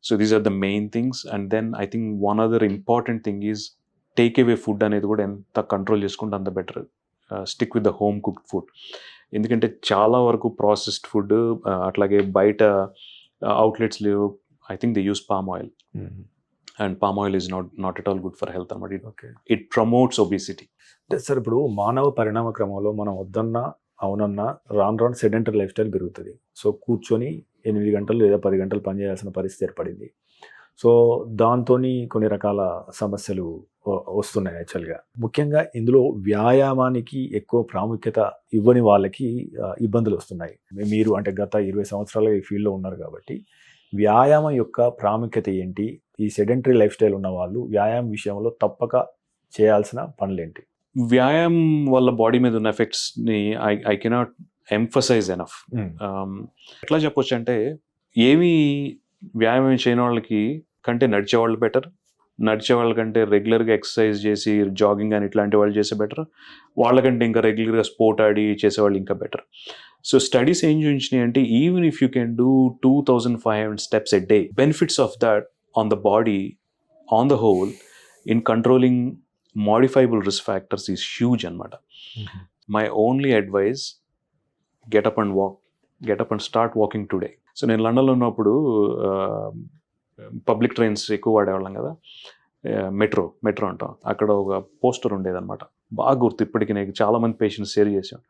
Speaker 2: So these are the main things. And then I think one other important thing is take away food అనేది కూడా ఎంత control చేసుకుంటే అంత better. Stick with the home cooked food. ఎందుకంటే చాలా వరకు processed food, అట్లాగే బయట అవుట్లెట్స్ లేవు. I think they use palm oil, and palm oil is not at all good for health అనమాట. It promotes obesity.
Speaker 1: సార్, ఇప్పుడు మానవ పరిణామ క్రమంలో మనం వద్దన్నా అవునన్నా రాను సెడెంటరీ లైఫ్ స్టైల్ పెరుగుతుంది. సో కూర్చొని 8 గంటలు లేదా 10 గంటలు పనిచేయాల్సిన పరిస్థితి ఏర్పడింది. సో దాంతో కొన్ని రకాల సమస్యలు వస్తున్నాయి యాక్చువల్గా. ముఖ్యంగా ఇందులో వ్యాయామానికి ఎక్కువ ప్రాముఖ్యత ఇవ్వని వాళ్ళకి ఇబ్బందులు వస్తున్నాయి. మీరు అంటే గత 20 సంవత్సరాలుగా ఈ ఫీల్డ్లో ఉన్నారు కాబట్టి వ్యాయామం యొక్క ప్రాముఖ్యత ఏంటి? ఈ సెడెంటరీ లైఫ్ స్టైల్ ఉన్న వాళ్ళు వ్యాయామం విషయంలో తప్పక చేయాల్సిన పనులేంటి?
Speaker 2: వ్యాయామం వల్ల బాడీ మీద ఉన్న ఎఫెక్ట్స్ని ఐ కెనాట్ ఎంఫసైజ్ ఎనఫ్. ఎట్లా చెప్పొచ్చు అంటే, ఏమి వ్యాయామం చేయని వాళ్ళకి కంటే నడిచే వాళ్ళు బెటర్, నడిచే వాళ్ళకంటే రెగ్యులర్గా ఎక్సర్సైజ్ చేసి జాగింగ్ అని ఇట్లాంటి వాళ్ళు చేసే బెటర్, వాళ్ళకంటే ఇంకా రెగ్యులర్గా స్పోర్ట్ ఆడి చేసేవాళ్ళు ఇంకా బెటర్. సో స్టడీస్ ఏం చూపించినాయి అంటే, even if you can do 2500 steps a day, benefits of that on the body on the whole in controlling modifiable risk factors is huge అనమాట. My only advice, get up and walk, get up and start walking today. So నేను లండన్లో ఉన్నప్పుడు public trains ఎక్కువ వాడేవాళ్ళం కదా, metro అంటాం. అక్కడ ఒక పోస్టర్ ఉండేదన్నమాట, బాగా గుర్తు ఇప్పటికీ. నాకు చాలామంది పేషెంట్స్ షేర్ చేశాం.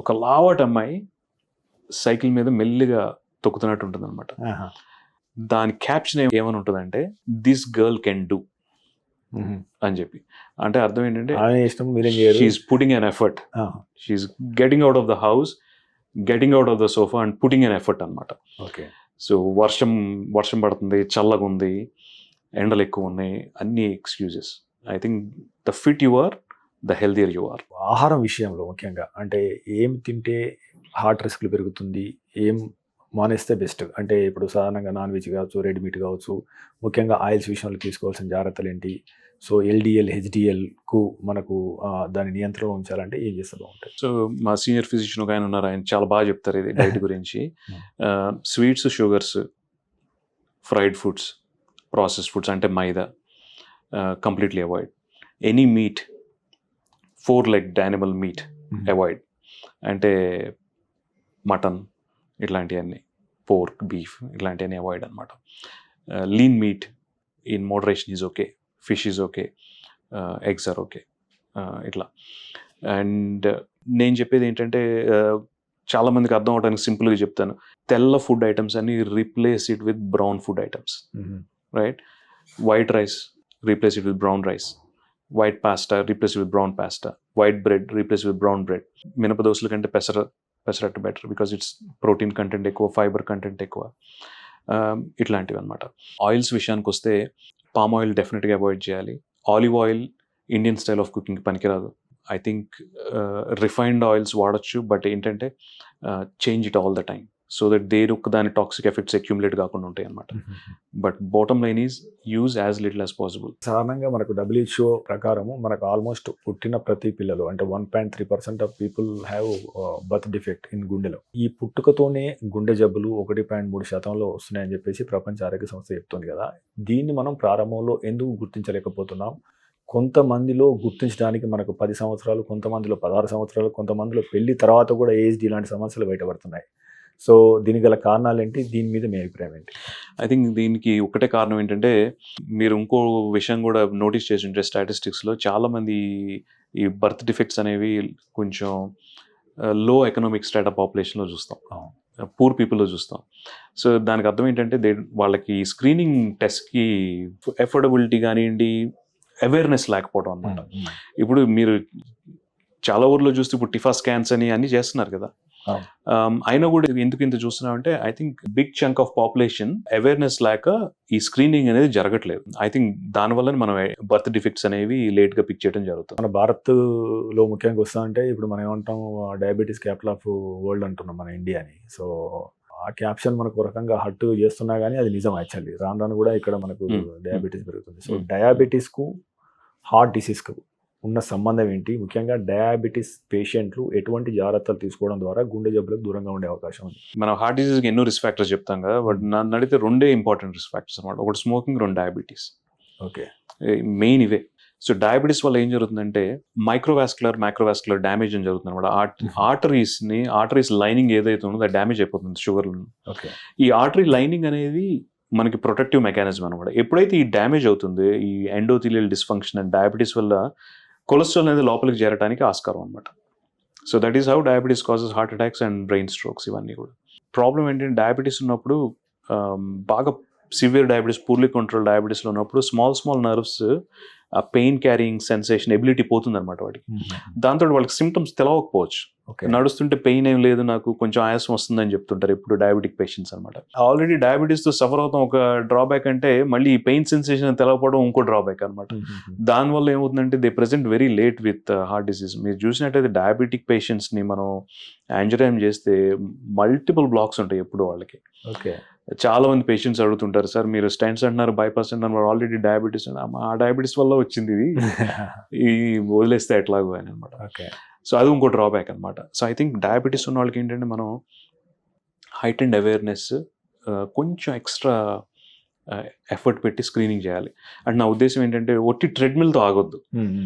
Speaker 2: ఒక లావాట్ అమ్మాయి సైకిల్ మీద మెల్లిగా తొక్కుతున్నట్టు ఉంటుంది అనమాట. దాని క్యాప్షన్ ఏమని ఉంటుందంటే, దిస్ గర్ల్ కెన్ డూ అని చెప్పి. అంటే అర్థం ఏంటంటే, she's putting an effort, she's getting out of the house, getting out of the sofa and putting an effort అనమాట. సో వర్షం పడుతుంది, చల్లగా ఉంది, ఎండలు ఎక్కువ ఉన్నాయి, అన్ని excuses. I think the fit you are, the healthier you are.
Speaker 1: ఆహారం విషయంలో ముఖ్యంగా అంటే ఏం తింటే హార్ట్ రిస్క్లు పెరుగుతుంది, ఏం మానేస్తే బెస్ట్? అంటే ఇప్పుడు సాధారణంగా నాన్ వెజ్ కావచ్చు, రెడ్ మీట్ కావచ్చు, ముఖ్యంగా ఆయిల్స్ విషయంలో తీసుకోవాల్సిన జాగ్రత్తలు ఏంటి? సో LDL HDLకు మనకు దాని నియంత్రణలో ఉంచాలంటే ఏం చేస్తే బాగుంటుంది?
Speaker 2: సో మా సీనియర్ ఫిజిషియన్ ఒక ఆయన ఉన్నారు, ఆయన చాలా బాగా చెప్తారు ఇది డైట్ గురించి. Sweets, sugars, fried foods, processed foods అంటే maida completely avoid. Any meat, 4-legged animal meat avoid. అంటే మటన్ ఇట్లాంటివన్నీ, పోర్క్, బీఫ్ ఇట్లాంటివన్నీ అవాయిడ్ అనమాట. Lean meat in moderation is okay, fish is okay, eggs are okay, ఇట్లా. And నేను చెప్పేది ఏంటంటే చాలామందికి అర్థం అవడానికి సింపుల్గా చెప్తాను. తెల్ల ఫుడ్ ఐటమ్స్ అన్ని replace it with brown food items, right? White rice replace it with brown rice, white pasta replace with brown pasta, white bread replace with brown bread. మినప దోశల కంటే pesarattu better because it's protein content ఎక్కువ, fibre content ఎక్కువ, ఇట్లాంటివి అనమాట. Oils విషయానికి వస్తే palm oil డెఫినెట్గా అవాయిడ్ చేయాలి. Olive oil Indian style of cooking పనికిరాదు. ఐ థింక్ రిఫైన్డ్ ఆయిల్స్ వాడచ్చు, బట్ ఏంటంటే change it all the time so that దాని టాక్సిక్ ఎఫెక్ట్స్ అక్యుములేట్ కాకుండా ఉంటాయి అనమాట. But bottom line is use as little as possible.
Speaker 1: సాధారణంగా మనకు WHO ప్రకారము మనకు ఆల్మోస్ట్ పుట్టిన ప్రతి పిల్లలు అంటే 1.3% of people have birth defect in గుండెలో. ఈ పుట్టుకతోనే గుండె జబ్బులు 1.3% వస్తున్నాయని చెప్పేసి ప్రపంచ ఆరోగ్య సంస్థ చెప్తుంది కదా. దీన్ని మనం ప్రారంభంలో ఎందుకు గుర్తించలేకపోతున్నాం? కొంతమందిలో గుర్తించడానికి మనకు 10 సంవత్సరాలు, కొంతమందిలో 16 సంవత్సరాలు, కొంతమందిలో పెళ్లి తర్వాత కూడా ఏజ్డ్ ఇలాంటి సమస్యలు బయటపడుతున్నాయి. సో దీనికి గల కారణాలు ఏంటి? దీని మీద మీ అభిప్రాయం ఏంటి?
Speaker 2: ఐ థింక్ దీనికి ఒకటే కారణం ఏంటంటే, మీరు ఇంకో విషయం కూడా నోటీస్ చేసి ఉంటే స్టాటిస్టిక్స్లో చాలామంది ఈ బర్త్ డిఫెక్ట్స్ అనేవి కొంచెం లో ఎకనామిక్ స్టేటస్ పాపులేషన్లో చూస్తాం, పూర్ పీపుల్లో చూస్తాం. సో దానికి అర్థం ఏంటంటే వాళ్ళకి స్క్రీనింగ్ టెస్ట్కి ఎఫోర్డబిలిటీ కానివ్వండి, అవేర్నెస్ లేకపోవడం అనమాట. ఇప్పుడు మీరు చాలా ఊర్లో చూస్తే ఇప్పుడు టిఫా స్కాన్స్ అని అన్నీ చేస్తున్నారు కదా. అయినా కూడా ఎందుకు ఇంత చూస్తున్నామంటే I think big chunk of population awareness లేక ఈ స్క్రీనింగ్ అనేది జరగట్లేదు. ఐ థింక్ దానివల్ల మనం బర్త్ డిఫెక్ట్స్ అనేవి లేట్ గా పిక్ చేయడం జరుగుతుంది.
Speaker 1: మన భారత్లో ముఖ్యంగా వస్తా అంటే ఇప్పుడు మనం ఏమంటాం, డయాబెటీస్ క్యాపిటల్ ఆఫ్ వరల్డ్ అంటున్నాం మన ఇండియాని. సో ఆ క్యాప్షన్ మనకు ఒక రకంగా హర్ట్ చేస్తున్నా కానీ అది నిజం. యాక్చువల్లీ రాను రాను కూడా ఇక్కడ మనకు డయాబెటీస్ పెరుగుతుంది. సో డయాబెటీస్కు హార్ట్ డిసీజ్కు ఉన్న సంబంధం ఏంటి? ముఖ్యంగా డయాబెటీస్ పేషెంట్లు ఎటువంటి జాగ్రత్తలు తీసుకోవడం ద్వారా గుండె జబ్బులకు దూరంగా ఉండే అవకాశం ఉంది?
Speaker 2: మనం హార్ట్ డిసీజ్కి ఎన్నో రిస్క్ ఫ్యాక్టర్స్ చెప్తాం కదా, బట్ నన్ను అడిగితే రెండే ఇంపార్టెంట్ రిస్క్ ఫ్యాక్టర్స్ అనమాట. ఒకటి స్మోకింగ్, రెండు డయాబెటీస్.
Speaker 1: ఓకే,
Speaker 2: మెయిన్ ఇవే. సో డయాబెటీస్ వల్ల ఏం జరుగుతుందంటే మైక్రోవాస్కులర్ డ్యామేజ్ అని జరుగుతుంది అనమాట. ఆర్టరీస్ లైనింగ్ ఏదైతే ఉందో అది డ్యామేజ్ అయిపోతుంది షుగర్.
Speaker 1: ఓకే,
Speaker 2: ఈ ఆర్టరీ లైనింగ్ అనేది మనకి ప్రొటెక్టివ్ మెకానిజం అనమాట. ఎప్పుడైతే ఈ డ్యామేజ్ అవుతుంది, ఈ ఎండోథీలియల్ డిస్ఫంక్షన్ అండ్ డయాబెటీస్ వల్ల కొలెస్ట్రాల్ అనేది లోపలికి చేరడానికి ఆస్కారం అనమాట. So that is how diabetes causes heart attacks and brain strokes. ఇవన్నీ కూడా ప్రాబ్లం ఏంటంటే డయాబెటీస్ ఉన్నప్పుడు బాగా సివియర్ డయాబెటీస్, పూర్లీ కంట్రోల్ డయాబెటీస్లో ఉన్నప్పుడు స్మాల్ నర్వ్స్ ఆ పెయిన్ క్యారింగ్ సెన్సేషన్ ఎబిలిటీ పోతుంది అనమాట వాడికి. దాంతో వాళ్ళకి సిమ్టమ్స్ తెలవకపోవచ్చు. నడుస్తుంటే పెయిన్ ఏం లేదు, నాకు కొంచెం ఆయాసం వస్తుందని చెప్తుంటారు ఇప్పుడు డయాబెటిక్ పేషెంట్స్ అనమాట. ఆల్రెడీ డయాబెటీస్తో సఫర్ అవుతాం ఒక డ్రాబ్యాక్ అంటే, మళ్ళీ ఈ పెయిన్ సెన్సేషన్ తెలవకపోవడం ఇంకో డ్రాబ్యాక్ అనమాట. దానివల్ల ఏమవుతుందంటే they present very late with heart disease. మీరు చూసినట్టయితే డయాబెటిక్ పేషెంట్స్ని మనం యాంజియోగ్రామ్ చేస్తే మల్టిపుల్ బ్లాక్స్ ఉంటాయి ఎప్పుడు వాళ్ళకి.
Speaker 1: ఓకే,
Speaker 2: చాలా మంది పేషెంట్స్ అడుగుతుంటారు, సార్ మీరు స్టెంట్స్ అంటున్నారు, బైపాస్ అంటున్నారు, ఆల్రెడీ డయాబెటీస్. ఆ డయాబెటీస్ వల్ల వచ్చింది ఇది, ఈ వదిలేస్తే ఎట్లాగో అని అనమాట.
Speaker 1: ఓకే,
Speaker 2: సో అది ఇంకో డ్రాబ్యాక్ అనమాట. సో ఐ థింక్ డయాబెటీస్ ఉన్న వాళ్ళకి ఏంటంటే మనం హైట్ అండ్ అవేర్నెస్, కొంచెం ఎక్స్ట్రా ఎఫర్ట్ పెట్టి స్క్రీనింగ్ చేయాలి. అండ్ నా ఉద్దేశం ఏంటంటే ఒట్టి ట్రెడ్మిల్తో ఆగొద్దు.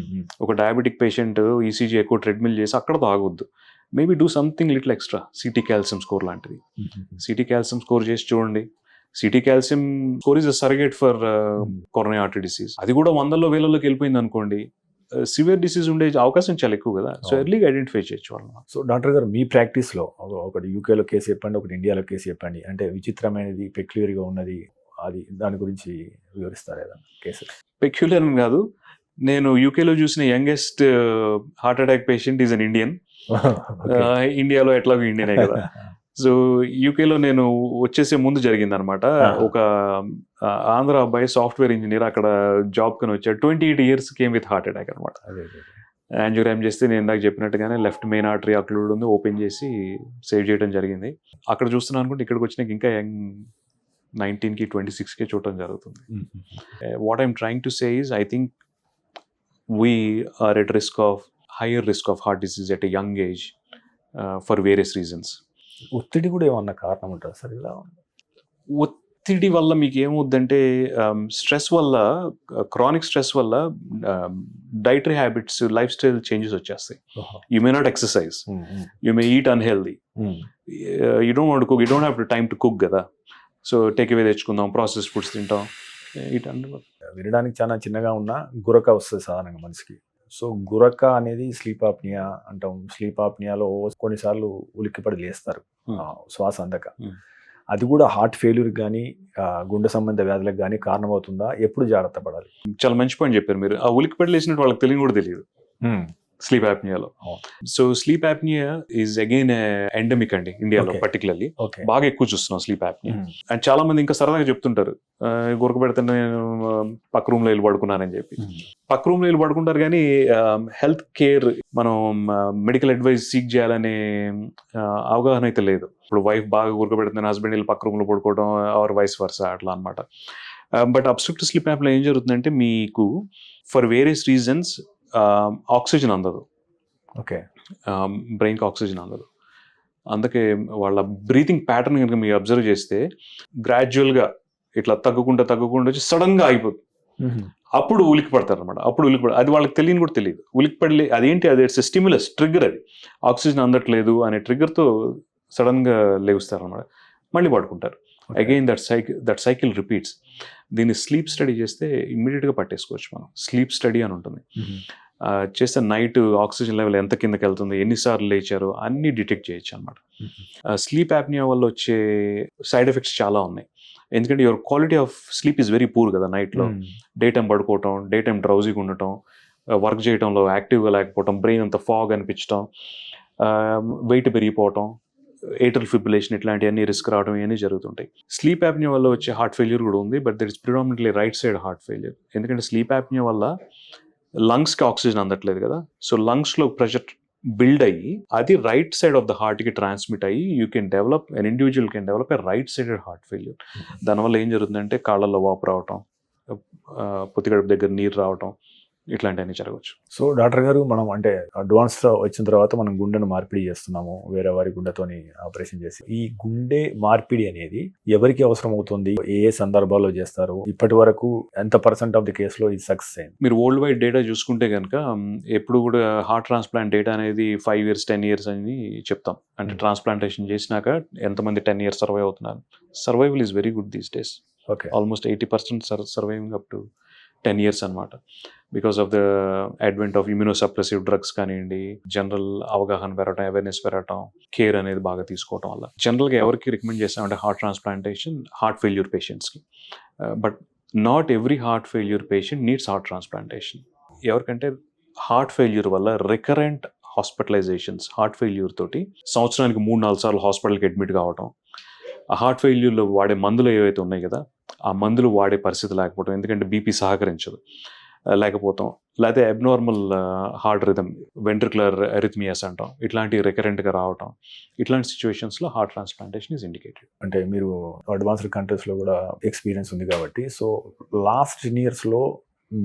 Speaker 2: ఒక డయాబెటిక్ పేషెంట్ ఈసీజీ ఎక్కువ ట్రెడ్మిల్ చేసి అక్కడతో ఆగొద్దు. Maybe do something little extra, CT calcium score లాంటిది. సిటీ కాల్షియం స్కోర్ చేసి చూడండి. CT calcium score is a surrogate for coronary artery disease. అది కూడా 100,000 వేలలోకి వెళ్ళిపోయింది అనుకోండి, సివియర్ డిసీజ్ ఉండే అవకాశం చాలా ఎక్కువ కదా. సో ఎర్లీగా ఐడెంటిఫై చేయొచ్చు వాళ్ళని.
Speaker 1: సో డాక్టర్ గారు, మీ ప్రాక్టీస్లో ఒకటి యూకేలో కేసు చెప్పండి, ఒకటి ఇండియాలో కేసు చెప్పండి. అంటే విచిత్రమైనది, పెక్యులర్గా ఉన్నది, అది దాని గురించి వివరిస్తారు ఏదైనా కేసు?
Speaker 2: పెక్యులర్ అని కాదు, నేను యూకేలో చూసిన youngest heart attack patient is an Indian. ఇండియాలో ఎట్లాగో ఇండియనే కదా. సో యూకేలో నేను వచ్చేసే ముందు జరిగింది అనమాట. ఒక ఆంధ్ర అబ్బాయి సాఫ్ట్వేర్ ఇంజనీర్ అక్కడ జాబ్ కని వచ్చాడు. 28 years came with heart attack అనమాట. యాంజియోగ్రామ్ చేస్తే నేను ఇందాక చెప్పినట్టుగానే లెఫ్ట్ మెయిన్ ఆర్టరీ అక్లూడ్ ఉంది, ఓపెన్ చేసి సేవ్ చేయడం జరిగింది. అక్కడ చూస్తున్నాను అనుకుంటే ఇక్కడికి వచ్చినాక ఇంకా 19కి 26కే చూడటం జరుగుతుంది. What I'm trying to say is, I think we are at higher risk of heart disease at a young age for various reasons.
Speaker 1: ఒత్తిడి కూడా ఏమన్నా కారణం ఉంటుంది సార్ ఇలా?
Speaker 2: ఒత్తిడి వల్ల మీకు ఏమవుద్దంటే స్ట్రెస్ వల్ల, క్రానిక్ స్ట్రెస్ వల్ల dietary habits, lifestyle changes వచ్చేస్తాయి. You may not exercise, you may eat unhealthy, you don't want cook, you don't have time to cook కదా. సో టేక్ అవే తెచ్చుకుందాం, ప్రాసెస్ ఫుడ్స్ తింటాం.
Speaker 1: వినడానికి చాలా చిన్నగా ఉన్న గురక వస్తుంది సాధారణంగా మనిషికి. సో గురక అనేది స్లీప్ ఆప్నియా అంటాం. స్లీప్ ఆప్నియాలో కొన్నిసార్లు ఉలిక్కిపడి లేస్తారు శ్వాస అందక. అది కూడా హార్ట్ ఫెయిల్యూర్ కానీ గుండె సంబంధ వ్యాధులకు కానీ కారణమవుతుందా? ఎప్పుడు జాగ్రత్త పడాలి?
Speaker 2: చాలా మంచి పాయింట్ చెప్పారు మీరు. ఆ ఉలిక్కిపడి లేచినట్టు వాళ్ళకి తెలియని కూడా తెలియదు స్లీప్ యాప్నియాలో. So sleep apnea is again endemic అండి ఇండియాలో పర్టికులర్లీ. బాగా ఎక్కువ చూస్తున్నాం స్లీప్ యాప్నియా. అండ్ చాలా మంది ఇంకా సరదాగా చెప్తుంటారు, గురక పెడితే నేను పక్క రూమ్ లో వెళ్ళి పడుకున్నానని చెప్పి. పక్క రూమ్ లో వెళ్ళి పడుకుంటారు కానీ హెల్త్ కేర్, మనం మెడికల్ అడ్వైస్ సీక్ చేయాలనే అవగాహన అయితే లేదు. ఇప్పుడు వైఫ్ బాగా గురక పెడుతుంది, హస్బెండ్ వెళ్ళి పక్క రూమ్ లో పడుకోవడం, ఆర్ వైస్ వర్సా అట్లా అనమాట. బట్ అబ్స్ట్రక్టివ్ స్లీప్ యాప్లో ఏం జరుగుతుందంటే మీకు ఫర్ వేరియస్ రీజన్స్ ఆక్సిజన్ అందదు.
Speaker 1: ఓకే,
Speaker 2: బ్రెయిన్కి ఆక్సిజన్ అందదు. అందుకే వాళ్ళ బ్రీతింగ్ ప్యాటర్న్ కనుక మీరు అబ్జర్వ్ చేస్తే గ్రాడ్యువల్గా ఇట్లా తగ్గుకుంటూ వచ్చి సడన్గా అయిపోతుంది. అప్పుడు ఉలికి పడతారు అనమాట. అది వాళ్ళకి తెలియని కూడా తెలియదు. ఉలికిపడి అదేంటి, అది ఇట్స్ స్టిమ్యులస్ ట్రిగ్గర్. అది ఆక్సిజన్ అందట్లేదు అనే ట్రిగ్గర్తో సడన్గా లేగుస్తారు అనమాట. మళ్ళీ పడుకుంటారు. Again that cycle repeats. దీన్ని స్లీప్ స్టడీ చేస్తే ఇమ్మీడియట్గా పట్టేసుకోవచ్చు మనం. స్లీప్ స్టడీ అని ఉంటుంది. చేస్తే నైట్ ఆక్సిజన్ లెవెల్ ఎంత కిందకి వెళ్తుంది, ఎన్నిసార్లు లేచారు అన్నీ డిటెక్ట్ చేయొచ్చు అనమాట. స్లీప్ యాప్నియా వల్ల వచ్చే సైడ్ ఎఫెక్ట్స్ చాలా ఉన్నాయి. ఎందుకంటే your quality of sleep is very poor కదా నైట్లో. డే టైం పడుకోవటం, డే టైం డ్రౌజీగా ఉండటం, వర్క్ చేయడంలో యాక్టివ్గా లేకపోవటం, బ్రెయిన్ అంతా ఫాగ్ అనిపించడం, వెయిట్ పెరిగిపోవటం, ఏట్రల్ ఫిబ్రిలేషన్ ఇట్లాంటివన్నీ రిస్క్ రావడం ఇవన్నీ జరుగుతుంటాయి. స్లీప్ యాప్నియా వల్ల వచ్చే హార్ట్ ఫెయిల్యూర్ కూడా ఉంది. But that is predominantly right side heart failure. ఎందుకంటే స్లీప్ యాప్నియా వల్ల లంగ్స్కి ఆక్సిజన్ అందట్లేదు కదా. సో లంగ్స్లో ప్రెషర్ బిల్డ్ అయ్యి అది రైట్ సైడ్ ఆఫ్ ద హార్ట్కి ట్రాన్స్మిట్ అయ్యి an individual can develop a right sided heart failure. దానివల్ల ఏం జరుగుతుందంటే కాళ్ళల్లో వాపు రావటం, పొత్తిగడుపు దగ్గర నీరు రావటం, ఇట్లాంటివన్నీ జరగవచ్చు.
Speaker 1: సో డాక్టర్ గారు, మనం అంటే అడ్వాన్స్ వచ్చిన తర్వాత మనం గుండెను మార్పిడి చేస్తున్నాము, వేరే వారి గుండెతోని ఆపరేషన్ చేసి. ఈ గుండె మార్పిడి అనేది ఎవరికి అవసరం అవుతుంది, ఏ సందర్భాల్లో చేస్తారు, ఇప్పటి వరకు ఎంత % ఆఫ్ ది కేసులో ఇది సక్సెస్ అయింది?
Speaker 2: మీరు వరల్డ్ వైడ్ డేటా చూసుకుంటే కనుక ఎప్పుడు కూడా హార్ట్ ట్రాన్స్ప్లాంట్ డేటా అనేది 5 years 10 years అని చెప్తాం. అంటే ట్రాన్స్ప్లాంటేషన్ చేసినాక ఎంతమంది 10 years సర్వైవ్ అవుతున్నారు. Survival is very good these days.
Speaker 1: Okay,
Speaker 2: almost 80% surviving up to 10 years అనమాట. Because of the advent of immunosuppressive drugs కానివ్వండి, జనరల్ అవగాహన పెరగటం, అవేర్నెస్ పెరగటం, కేర్ అనేది బాగా తీసుకోవటం వల్ల. జనరల్గా ఎవరికి రికమెండ్ చేస్తామంటే హార్ట్ ట్రాన్స్ప్లాంటేషన్ హార్ట్ ఫెయిల్యూర్ పేషెంట్స్కి. But not every heart failure patient needs heart transplantation. ఎవరికంటే హార్ట్ ఫెయిల్యూర్ వల్ల రికరెంట్ హాస్పిటలైజేషన్స్, హార్ట్ ఫెయిల్యూర్ తోటి సంవత్సరానికి 3-4 సార్లు హాస్పిటల్కి అడ్మిట్ కావటం, ఆ హార్ట్ ఫెయిల్యూర్లో వాడే మందులు ఏవైతే ఉన్నాయి కదా ఆ మందులు వాడే పరిస్థితి లేకపోవడం, ఎందుకంటే బీపీ సహకరించదు, లేకపోతే అబ్నార్మల్ హార్ట్ రిథమ్, వెంట్రికులర్ ఎరిథమియాస్ అంటాం, ఇట్లాంటివి రికరెంట్గా రావటం, ఇట్లాంటి సిచ్యువేషన్స్లో హార్ట్ ట్రాన్స్ప్లాంటేషన్ ఈజ్ ఇండికేటెడ్.
Speaker 1: అంటే మీరు అడ్వాన్స్డ్ కంట్రీస్లో కూడా ఎక్స్పీరియన్స్ ఉంది కాబట్టి, సో లాస్ట్ 10 yearsలో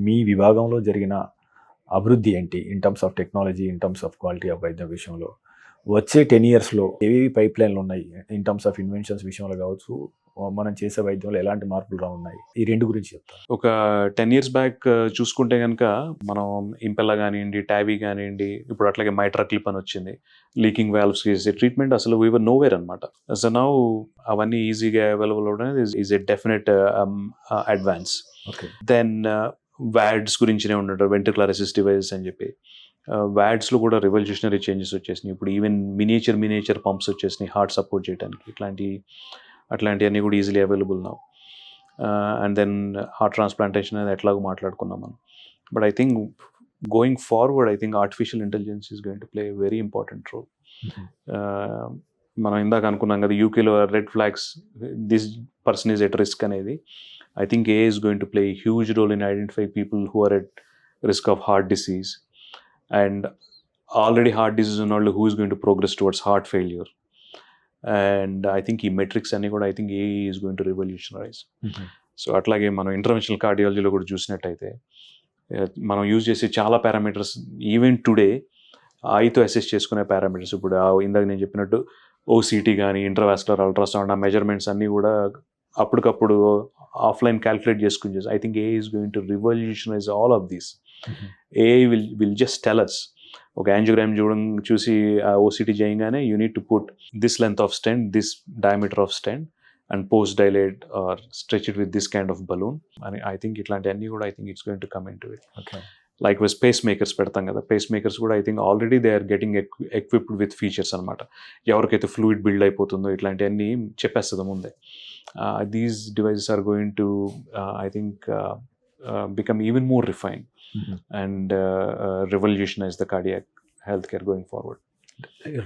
Speaker 1: మీ విభాగంలో జరిగిన అభివృద్ధి ఏంటి in terms of technology, in terms of quality of వైద్యం విషయంలో? వచ్చే 10 yearsలో ఏవేవి పైప్ లైన్లు ఉన్నాయి ఇన్ టర్మ్స్ ఆఫ్ ఇన్వెన్షన్స్ విషయంలో కావచ్చు, మనం చేసే వైద్యంలో ఎలాంటి మార్పులు రావున్నాయి? ఈ రెండు గురించి చెప్తాను.
Speaker 2: ఒక 10 years బ్యాక్ చూసుకుంటే కనుక మనం ఇంపెల్లా కానివ్వండి, ట్యాబీ కానివ్వండి, ఇప్పుడు అట్లాగే మైట్రా క్లిప్ అని వచ్చింది, లీకింగ్ వాల్వ్స్ ట్రీట్మెంట్ అసలు వీ వర్ నోవేర్ అనమాట. సో నౌ అవన్నీ ఈజీగా అవైలబుల్ అవడం is a definite advance. Then VADs గురించినే ఉండటం, వెంట్రికులర్ అసిస్ట్ డివైసెస్ అని చెప్పి. వ్యాడ్స్లో కూడా రెవల్యూషనరీ చేంజెస్ వచ్చేసినాయి. ఇప్పుడు ఈవెన్ మినియేచర్ పంప్స్ వచ్చేసినాయి హార్ట్ సపోర్ట్ చేయడానికి. అట్లాంటివన్నీ కూడా easily available now. And then heart transplantation అనేది ఎట్లాగో మాట్లాడుకున్నాం మనం. But I think going forward, I think artificial intelligence is going to play a very important role. మనం ఇందాక అనుకున్నాం కదా యూకేలో red flags, this person is at risk అనేది. I think AI is going to play a huge role in identifying people who are at risk of heart disease, and already heart disease ఉన్న వాళ్ళు who is going to progress towards heart failure. And I think ఈ metrics అన్ని కూడా I think AI is going to revolutionize. So అట్లాగే మనం interventional కార్డియాలజీలో కూడా చూసినట్టయితే మనం యూజ్ చేసే చాలా పారామీటర్స్ ఈవెన్ టుడే ఐతో అసెస్ చేసుకునే పారామీటర్స్. ఇప్పుడు ఇందాక నేను చెప్పినట్టు OCT కానీ ఇంట్రావాస్కులర్ అల్ట్రాసౌండ్, ఆ మెజర్మెంట్స్ అన్నీ కూడా అప్పటికప్పుడు ఆఫ్లైన్ క్యాల్కులేట్ చేసుకుని చేసి I think AI is going to revolutionise all of these. AI will just tell us, ఒక యాంజియోగ్రామ్ చూసి ఓసిటీ చేయగానే you need to put this length of stent, this diameter of stent and post dilate or stretch it with this kind of balloon అని. I think ఇట్లాంటివన్నీ కూడా I think it's going to come in to it. Likewise pacemakers పెడతాం కదా, pacemakers కూడా I think already they are getting equipped with features అనమాట. ఎవరికైతే fluid build అయిపోతుందో ఇట్లాంటివన్నీ చెప్పేస్తుంది ముందే. These devices are going to I think become even more refined and revolutionize the cardiac healthcare going forward.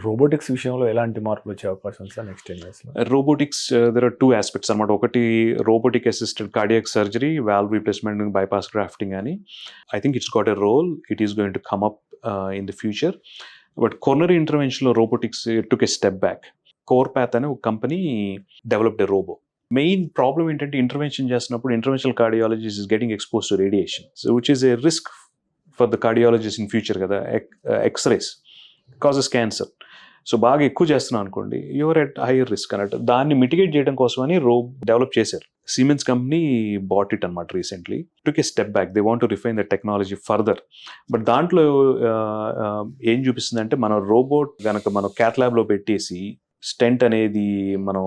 Speaker 1: Robotics విషయంలో ఎలాంటి మార్పులు వచ్చే అవకాశం ఉంది సార్ నెక్స్ట్ 10 years లో?
Speaker 2: రోబోటిక్స్ దెర్ ఆర్ 2 aspects అనమాట. ఒకటి robotic assisted cardiac surgery, valve replacement, bypass grafting అని. I think it's got a role, it is going to come up in the future. But coronary ఇంటర్వెన్షన్లో robotics took a step back. CorPath అనే ఒక company developed a robo. Main problem ఏంటంటే intervention చేసినప్పుడు interventional cardiologist is getting expose to radiation, so which is a risk for the cardiologist in future కదా. X-rays causes cancer. So బాగా ఎక్కువ చేస్తున్నాం అనుకోండి, your at hire risk అన్నట్టు. దాన్ని mitigate చేయడం కోసమని డెవలప్ చేశారు. సిమెన్స్ కంపెనీ బాట్ ఇట్ అనమాట recently. Took A step back, they want to refine the technology further. But దాంట్లో ఏం చూపిస్తుంది అంటే, మన రోబోట్ కనుక మనం క్యాత్ ల్యాబ్లో పెట్టేసి స్టెంట్ అనేది మనం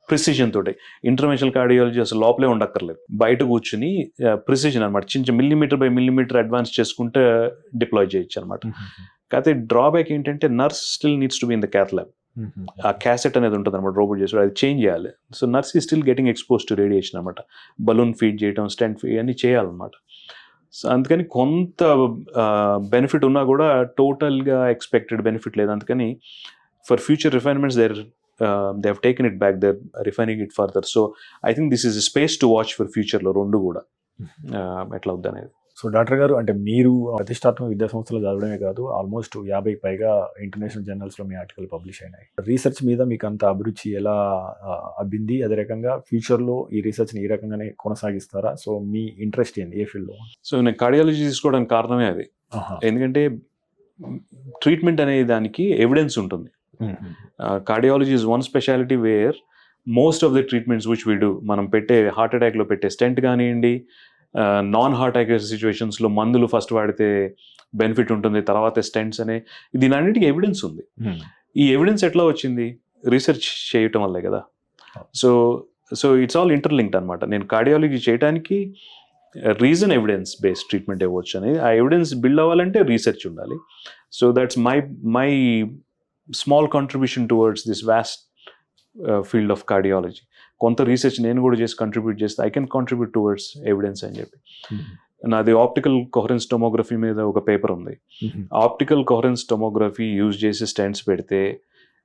Speaker 2: ప్రిసిజన్ తోటి, ఇంటర్వెన్షనల్ కార్డియాలజీ అసలు లోపలే ఉండక్కర్లేదు, బయట కూర్చుని ప్రిసిజన్ అనమాట, చిన్న మిల్లీమీటర్ బై మిల్లీమీటర్ అడ్వాన్స్ చేసుకుంటే డిప్లాయ్ చేయొచ్చు అనమాట. కాకపోతే డ్రాబ్యాక్ ఏంటంటే, nurse still needs to be in the cath lab. ఆ క్యాసెట్ అనేది ఉంటుంది అనమాట రోబోట్ చేసి, అది చేంజ్ చేయాలి. సో నర్స్ ఈ still getting expose to radiation అనమాట. బలూన్ ఫీడ్ చేయడం, స్టెంట్ ఫీడ్ అన్ని చేయాలన్నమాట. సో అందుకని కొంత బెనిఫిట్ ఉన్నా కూడా టోటల్గా ఎక్స్పెక్టెడ్ బెనిఫిట్ లేదు. అందుకని for future refinements they have taken it back, they're refining it further. So I think this is a space to watch for future లో రెండు కూడా ఎట్లా అవుద్ది అనేది.
Speaker 1: సో డాక్టర్ గారు, అంటే మీరు ప్రతిష్టాత్మక విద్యా సంస్థలో చదవడమే కాదు, ఆల్మోస్ట్ 50కి పైగా ఇంటర్నేషనల్ జర్నల్స్లో మీ ఆర్టికల్ పబ్లిష్ అయినాయి. రీసెర్చ్ మీద మీకు అంత అభిరుచి ఎలా అబ్బింది? అదే రకంగా ఫ్యూచర్లో ఈ రీసెర్చ్ని ఈ రకంగానే కొనసాగిస్తారా? సో మీ ఇంట్రెస్ట్ ఏంటి, ఏ ఫీల్డ్లో?
Speaker 2: సో నేను కార్డియాలజీ తీసుకోవడానికి కారణమే అది. ఎందుకంటే ట్రీట్మెంట్ అనే దానికి ఎవిడెన్స్ ఉంటుంది. Cardiology is one speciality wear most of the treatments which we do, మనం పెట్టే హార్ట్ అటాక్లో పెట్టే స్టెంట్ కానివ్వండి, నాన్ హార్ట్ అటాక్ సిచ్యువేషన్స్లో మందులు ఫస్ట్ వాడితే బెనిఫిట్ ఉంటుంది, తర్వాత స్టెంట్స్ అనే, దీని అన్నిటికీ ఎవిడెన్స్ ఉంది. ఈ ఎవిడెన్స్ ఎట్లా వచ్చింది? రీసెర్చ్ చేయటం వల్లే కదా. సో ఇట్స్ ఆల్ ఇంటర్లింక్డ్ అనమాట. నేను కార్డియాలజీ చేయడానికి రీజన్ ఎవిడెన్స్ బేస్డ్ ట్రీట్మెంట్ ఇవ్వచ్చు అని, ఆ ఎవిడెన్స్ బిల్డ్ అవ్వాలంటే రీసెర్చ్ ఉండాలి. So that's my small contribution towards this vast field of cardiology. కొంత రీసెర్చ్ నేను కూడా చేసి కంట్రిబ్యూట్ చేస్తే I can contribute towards evidence అని చెప్పి. నాది ఆప్టికల్ కొహరెన్స్ టొమోగ్రఫీ మీద ఒక పేపర్ ఉంది. ఆప్టికల్ కొహరెన్స్ టొమోగ్రఫీ యూజ్ చేసి స్టెంట్స్ పెడితే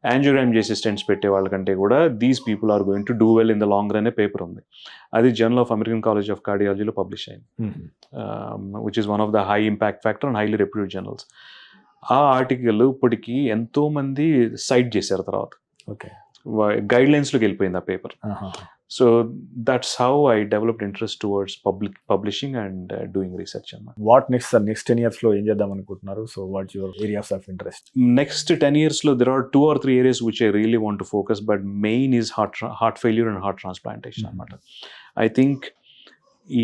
Speaker 2: యాంజియోగ్రామ్ చేసి స్టెంట్స్ పెట్టే వాళ్ళకంటే కూడా these people are going to do well in the long run అనే పేపర్ ఉంది. అది journal of American college of కార్డియాలజీలో పబ్లిష్ అయింది, which is one of the high impact factor and highly reputed journals. ఆ article ఇప్పటికీ ఎంతో మంది site చేశారు. తర్వాత గైడ్ లైన్స్లోకి వెళ్ళిపోయింది ఆ paper. So that's how I developed interest towards publishing and doing research అన్నమాట.
Speaker 1: What next sir? Next 10 years లో ఏం చేద్దాం అనుకుంటున్నారు? So what's your areas of interest?
Speaker 2: Next 10 years లో there are 2 or 3 areas which I really want to focus, but main is heart failure and heart transplantation అన్నమాట. I think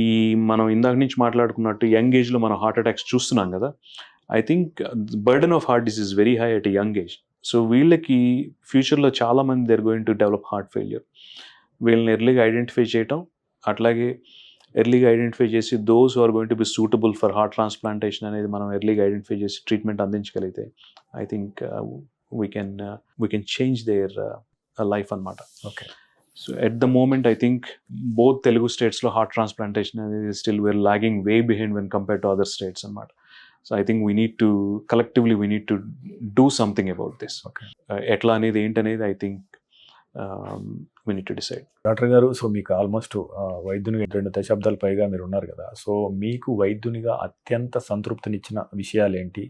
Speaker 2: ఈ మనం ఇందాక నుంచి మాట్లాడుకున్నట్టు యంగ్ ఏజ్లో మనం హార్ట్ అటాక్స్ చూస్తున్నాం కదా. I think burden of heart disease very high at young age. So వీళ్ళకి ఫ్యూచర్లో చాలామంది they are going to develop heart failure. వీళ్ళని ఎర్లీగా ఐడెంటిఫై చేయటం, అట్లాగే ఎర్లీగా ఐడెంటిఫై చేసి those are going to be suitable for heart transplantation అనేది మనం ఎర్లీగా ఐడెంటిఫై చేసి ట్రీట్మెంట్ అందించగలిగితే I think we can change their life అన్నమాట.
Speaker 1: Okay.
Speaker 2: So at the moment I think both Telugu స్టేట్స్లో హార్ట్ ట్రాన్స్ప్లాంటేషన్ అనేది still we're lagging way behind when compare to other states అన్నమాట. So I think collectively we need to do something about this.
Speaker 1: Okay.
Speaker 2: ఎట్లా అనేది ఏంటనేది I think we need to decide.
Speaker 1: Doctor గారు, so మీకు almost వైద్యునిగా 2 దశాబ్దాల పైగా మీరు ఉన్నారు కదా. సో మీకు వైద్యునిగా అత్యంత సంతృప్తినిచ్చిన విషయాలు ఏంటి?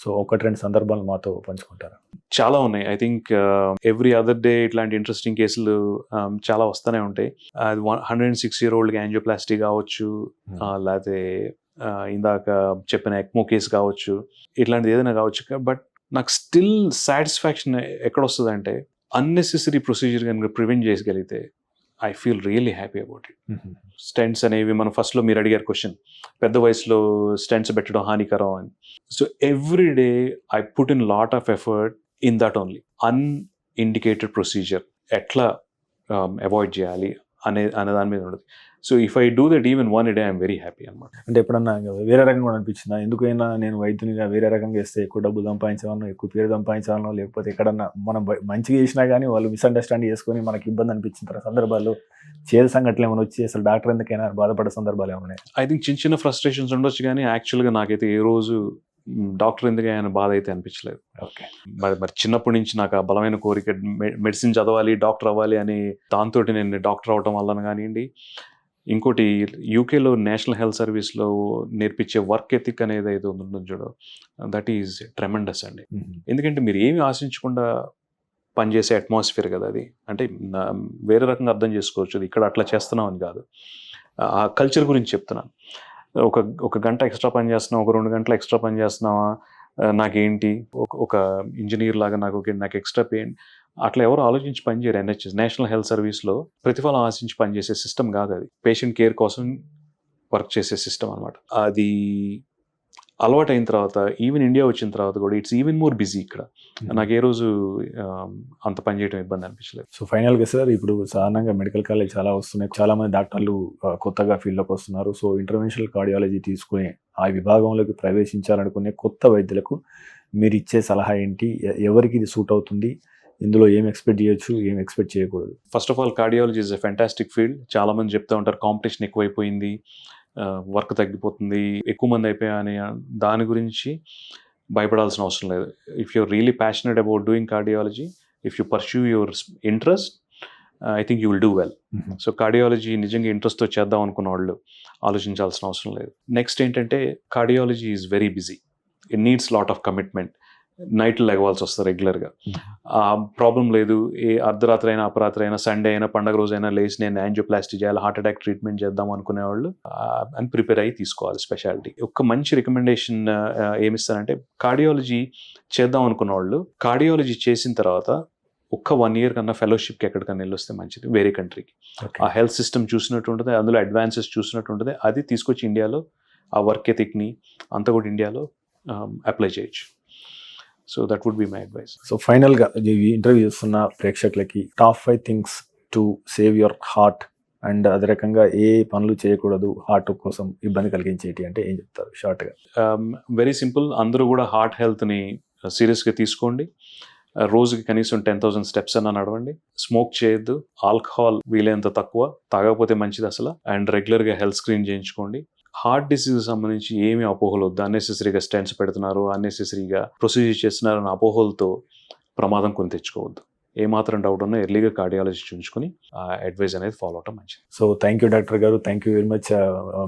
Speaker 1: సో 1-2 సందర్భాలు మాతో పంచుకుంటారా?
Speaker 2: చాలా ఉన్నాయి. I think every other day ఇట్లాంటి ఇంట్రెస్టింగ్ కేసులు చాలా వస్తూనే ఉంటాయి. అది 106-year-old యాంజియోప్లాస్టీ కావచ్చు, లేకపోతే ఇందాక చెప్పిన ఎక్మో కేసు కావచ్చు, ఇట్లాంటిది ఏదైనా కావచ్చు. బట్ నాకు స్టిల్ సాటిస్ఫాక్షన్ ఎక్కడ వస్తుందంటే, అన్నెసెసరీ ప్రొసీజర్ కనుక ప్రివెంట్ చేయగలిగితే I feel really happy about it. Stents అనేవి మనం ఫస్ట్లో మీరు అడిగారు క్వశ్చన్, పెద్ద వయసులో స్టెంట్స్ పెట్టడం హానికరం అని. So every day I put in lot of effort in that only. Unindicated procedure ఎట్లా అవాయిడ్ చేయాలి అనే దాని మీద ఉండదు. So if I do that even one day I'm very happy అనమాట.
Speaker 1: అంటే ఎప్పుడన్నా వేరే రకంగా కూడా అనిపించిందా, ఎందుకైనా నేను వైద్యునిగా వేరే రకంగా చేస్తే ఎక్కువ డబ్బు సంపాదించాలనో, ఎక్కువ పేరు సంపాదించాలనో, లేకపోతే ఎక్కడన్నా మనం మంచిగా చేసినా కానీ వాళ్ళు మిస్అండర్స్టాండ్ చేసుకొని మనకి ఇబ్బంది అనిపించిన సందర్భాల్లో చేదు సంఘటనలు ఏమైనా వచ్చి అసలు డాక్టర్ ఎందుకైనా బాధపడే సందర్భాలు ఏమైనా?
Speaker 2: ఐ థింక్ చిన్న చిన్న ఫ్రస్ట్రేషన్స్ ఉండొచ్చు, కానీ యాక్చువల్గా నాకైతే ఏ రోజు డాక్టర్ ఎందుకు ఆయన బాధ అయితే అనిపించలేదు.
Speaker 1: ఓకే.
Speaker 2: మరి చిన్నప్పటి నుంచి నాకు ఆ బలమైన కోరిక మెడిసిన్ చదవాలి, డాక్టర్ అవ్వాలి అని, దాంతో నేను డాక్టర్ అవటం వల్ల కానివ్వండి. ఇంకోటి యూకేలో నేషనల్ హెల్త్ సర్వీస్లో నేర్పించే వర్క్ ఎథిక్ అనేది ఏదో ఉంటుంది చూడ, దట్ ఈజ్ ట్రెమెండస్ అండి. ఎందుకంటే మీరు ఏమి ఆశించకుండా పనిచేసే అట్మాస్ఫియర్ కదా అది. అంటే వేరే రకంగా అర్థం చేసుకోవచ్చు, అది ఇక్కడ అట్లా చేస్తున్నాం అని కాదు, ఆ కల్చర్ గురించి చెప్తున్నాను. ఒక గంట ఎక్స్ట్రా పని చేస్తున్నాం, ఒక 2 గంటలు ఎక్స్ట్రా పని చేస్తున్నావా, నాకేంటి, ఒక ఇంజనీర్ లాగా నాకు ఎక్స్ట్రా పే, అట్లా ఎవరు ఆలోచించి పనిచేయరు. ఎన్హెచ్ఎస్ నేషనల్ హెల్త్ సర్వీస్లో ప్రతిఫలం ఆశించి పనిచేసే సిస్టమ్ కాదు అది, పేషెంట్ కేర్ కోసం వర్క్ చేసే సిస్టమ్ అనమాట. అది అలవాటు అయిన తర్వాత, ఈవెన్ ఇండియా వచ్చిన తర్వాత కూడా ఇట్స్ ఈవెన్ మోర్ బిజీ ఇక్కడ. నాకు ఏ రోజు అంత పని చేయడం ఇబ్బంది అనిపించలేదు.
Speaker 1: సో ఫైనల్గా సార్, ఇప్పుడు సాధారణంగా మెడికల్ కాలేజ్ చాలా వస్తున్నాయి, చాలా మంది డాక్టర్లు కొత్తగా ఫీల్డ్లోకి వస్తున్నారు. సో ఇంటర్వెన్షనల్ కార్డియాలజీ తీసుకుని ఆ విభాగంలోకి ప్రవేశించాలనుకునే కొత్త వైద్యులకు మీరు ఇచ్చే సలహా ఏంటి? ఎవరికి ఇది సూట్ అవుతుంది? ఇందులో ఏం ఎక్స్పెక్ట్ చేయొచ్చు, ఏం ఎక్స్పెక్ట్ చేయకూడదు?
Speaker 2: First of all, cardiology is a fantastic field. చాలా మంది చెప్తూ ఉంటారు కాంపిటీషన్ ఎక్కువైపోయింది, వర్క్ తగ్గిపోతుంది, ఎక్కువ మంది అయిపోయా అని. దాని గురించి భయపడాల్సిన అవసరం లేదు. If you're really passionate about doing cardiology, if you pursue your interest, I think you will do well. So cardiology నిజంగా ఇంట్రెస్ట్తో చేద్దాం అనుకున్న వాళ్ళు ఆలోచించాల్సిన అవసరం లేదు. నెక్స్ట్ ఏంటంటే, cardiology is very busy, it needs lot of commitment. నైట్లు లెగవాల్సి వస్తుంది రెగ్యులర్గా. ఆ ప్రాబ్లం లేదు, ఏ అర్ధరాత్రి అయినా, అపరాత్రి అయినా, సండే అయినా, పండగ రోజైనా లేచి నేను యాంజియోప్లాస్టీ చేయాలి, హార్ట్ అటాక్ ట్రీట్మెంట్ చేద్దాం అనుకునేవాళ్ళు అని ప్రిపేర్ అయ్యి తీసుకోవాలి స్పెషాలిటీ. ఒక మంచి రికమెండేషన్ ఏమిస్తానంటే, కార్డియాలజీ చేద్దాం అనుకున్న వాళ్ళు కార్డియాలజీ చేసిన తర్వాత ఒక్క 1 year కన్నా ఫెలోషిప్కి ఎక్కడికన్నా వెళ్ళొస్తే మంచిది, వేరే కంట్రీకి. ఆ హెల్త్ సిస్టమ్ చూసినట్టు ఉంటుంది, అందులో అడ్వాన్సెస్ చూసినట్టు ఉంటుంది. అది తీసుకొచ్చి ఇండియాలో ఆ వర్క్ ఎథిక్ని అంతా కూడా ఇండియాలో అప్లై చేయొచ్చు. So that would be my advice.
Speaker 1: So ఫైనల్గా ఈ ఇంటర్వ్యూ చేస్తున్న ప్రేక్షకులకి top 5 things to save your heart, and అదే రకంగా ఏ పనులు చేయకూడదు హార్ట్ కోసం ఇబ్బంది కలిగించేటి అంటే ఏం చెప్తారు షార్ట్గా?
Speaker 2: Very simple. అందరూ కూడా హార్ట్ హెల్త్ని సీరియస్గా తీసుకోండి. రోజుకి కనీసం 10,000 steps అన్న నడవండి. స్మోక్ చేయొద్దు, ఆల్కహాల్ వీలైనంత తక్కువ, తాగకపోతే మంచిది అసలు. అండ్ రెగ్యులర్గా హెల్త్ స్క్రీన్ చేయించుకోండి. హార్ట్ డిసీజ్ సంబంధించి ఏమి అపోహలు వద్దు. అన్నెసెసరీగా స్టెంట్స్ పెడుతున్నారు, అన్నెసెసరీగా ప్రొసీజర్ చేస్తున్నారు అన్న అపోహలతో ప్రమాదం కొని తెచ్చుకోవద్దు. ఏమాత్రం డౌట్ ఉన్నా ఎర్లీగా కార్డియాలజీ చూపించుకొని ఆ అడ్వైజ్ అనేది ఫాలో అవటం మంచిది.
Speaker 1: సో థ్యాంక్ యూ డాక్టర్ గారు, థ్యాంక్ యూ వెరీ మచ్.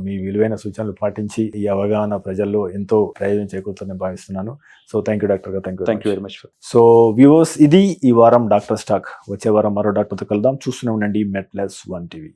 Speaker 1: మీ విలువైన సూచనలు పాటించి ఈ అవగాహన ప్రజల్లో ఎంతో ప్రయోజనం చేకూరుతుందని భావిస్తున్నాను. సో థ్యాంక్ యూ డాక్టర్ గారు, thank you very much. So viewers, ఇది ఈ వారం డాక్టర్ స్టాక్. వచ్చే వారం మరో డాక్టర్తో కలుద్దాం. చూస్తూనే ఉండండి మెడ్ ప్లస్ 1 TV.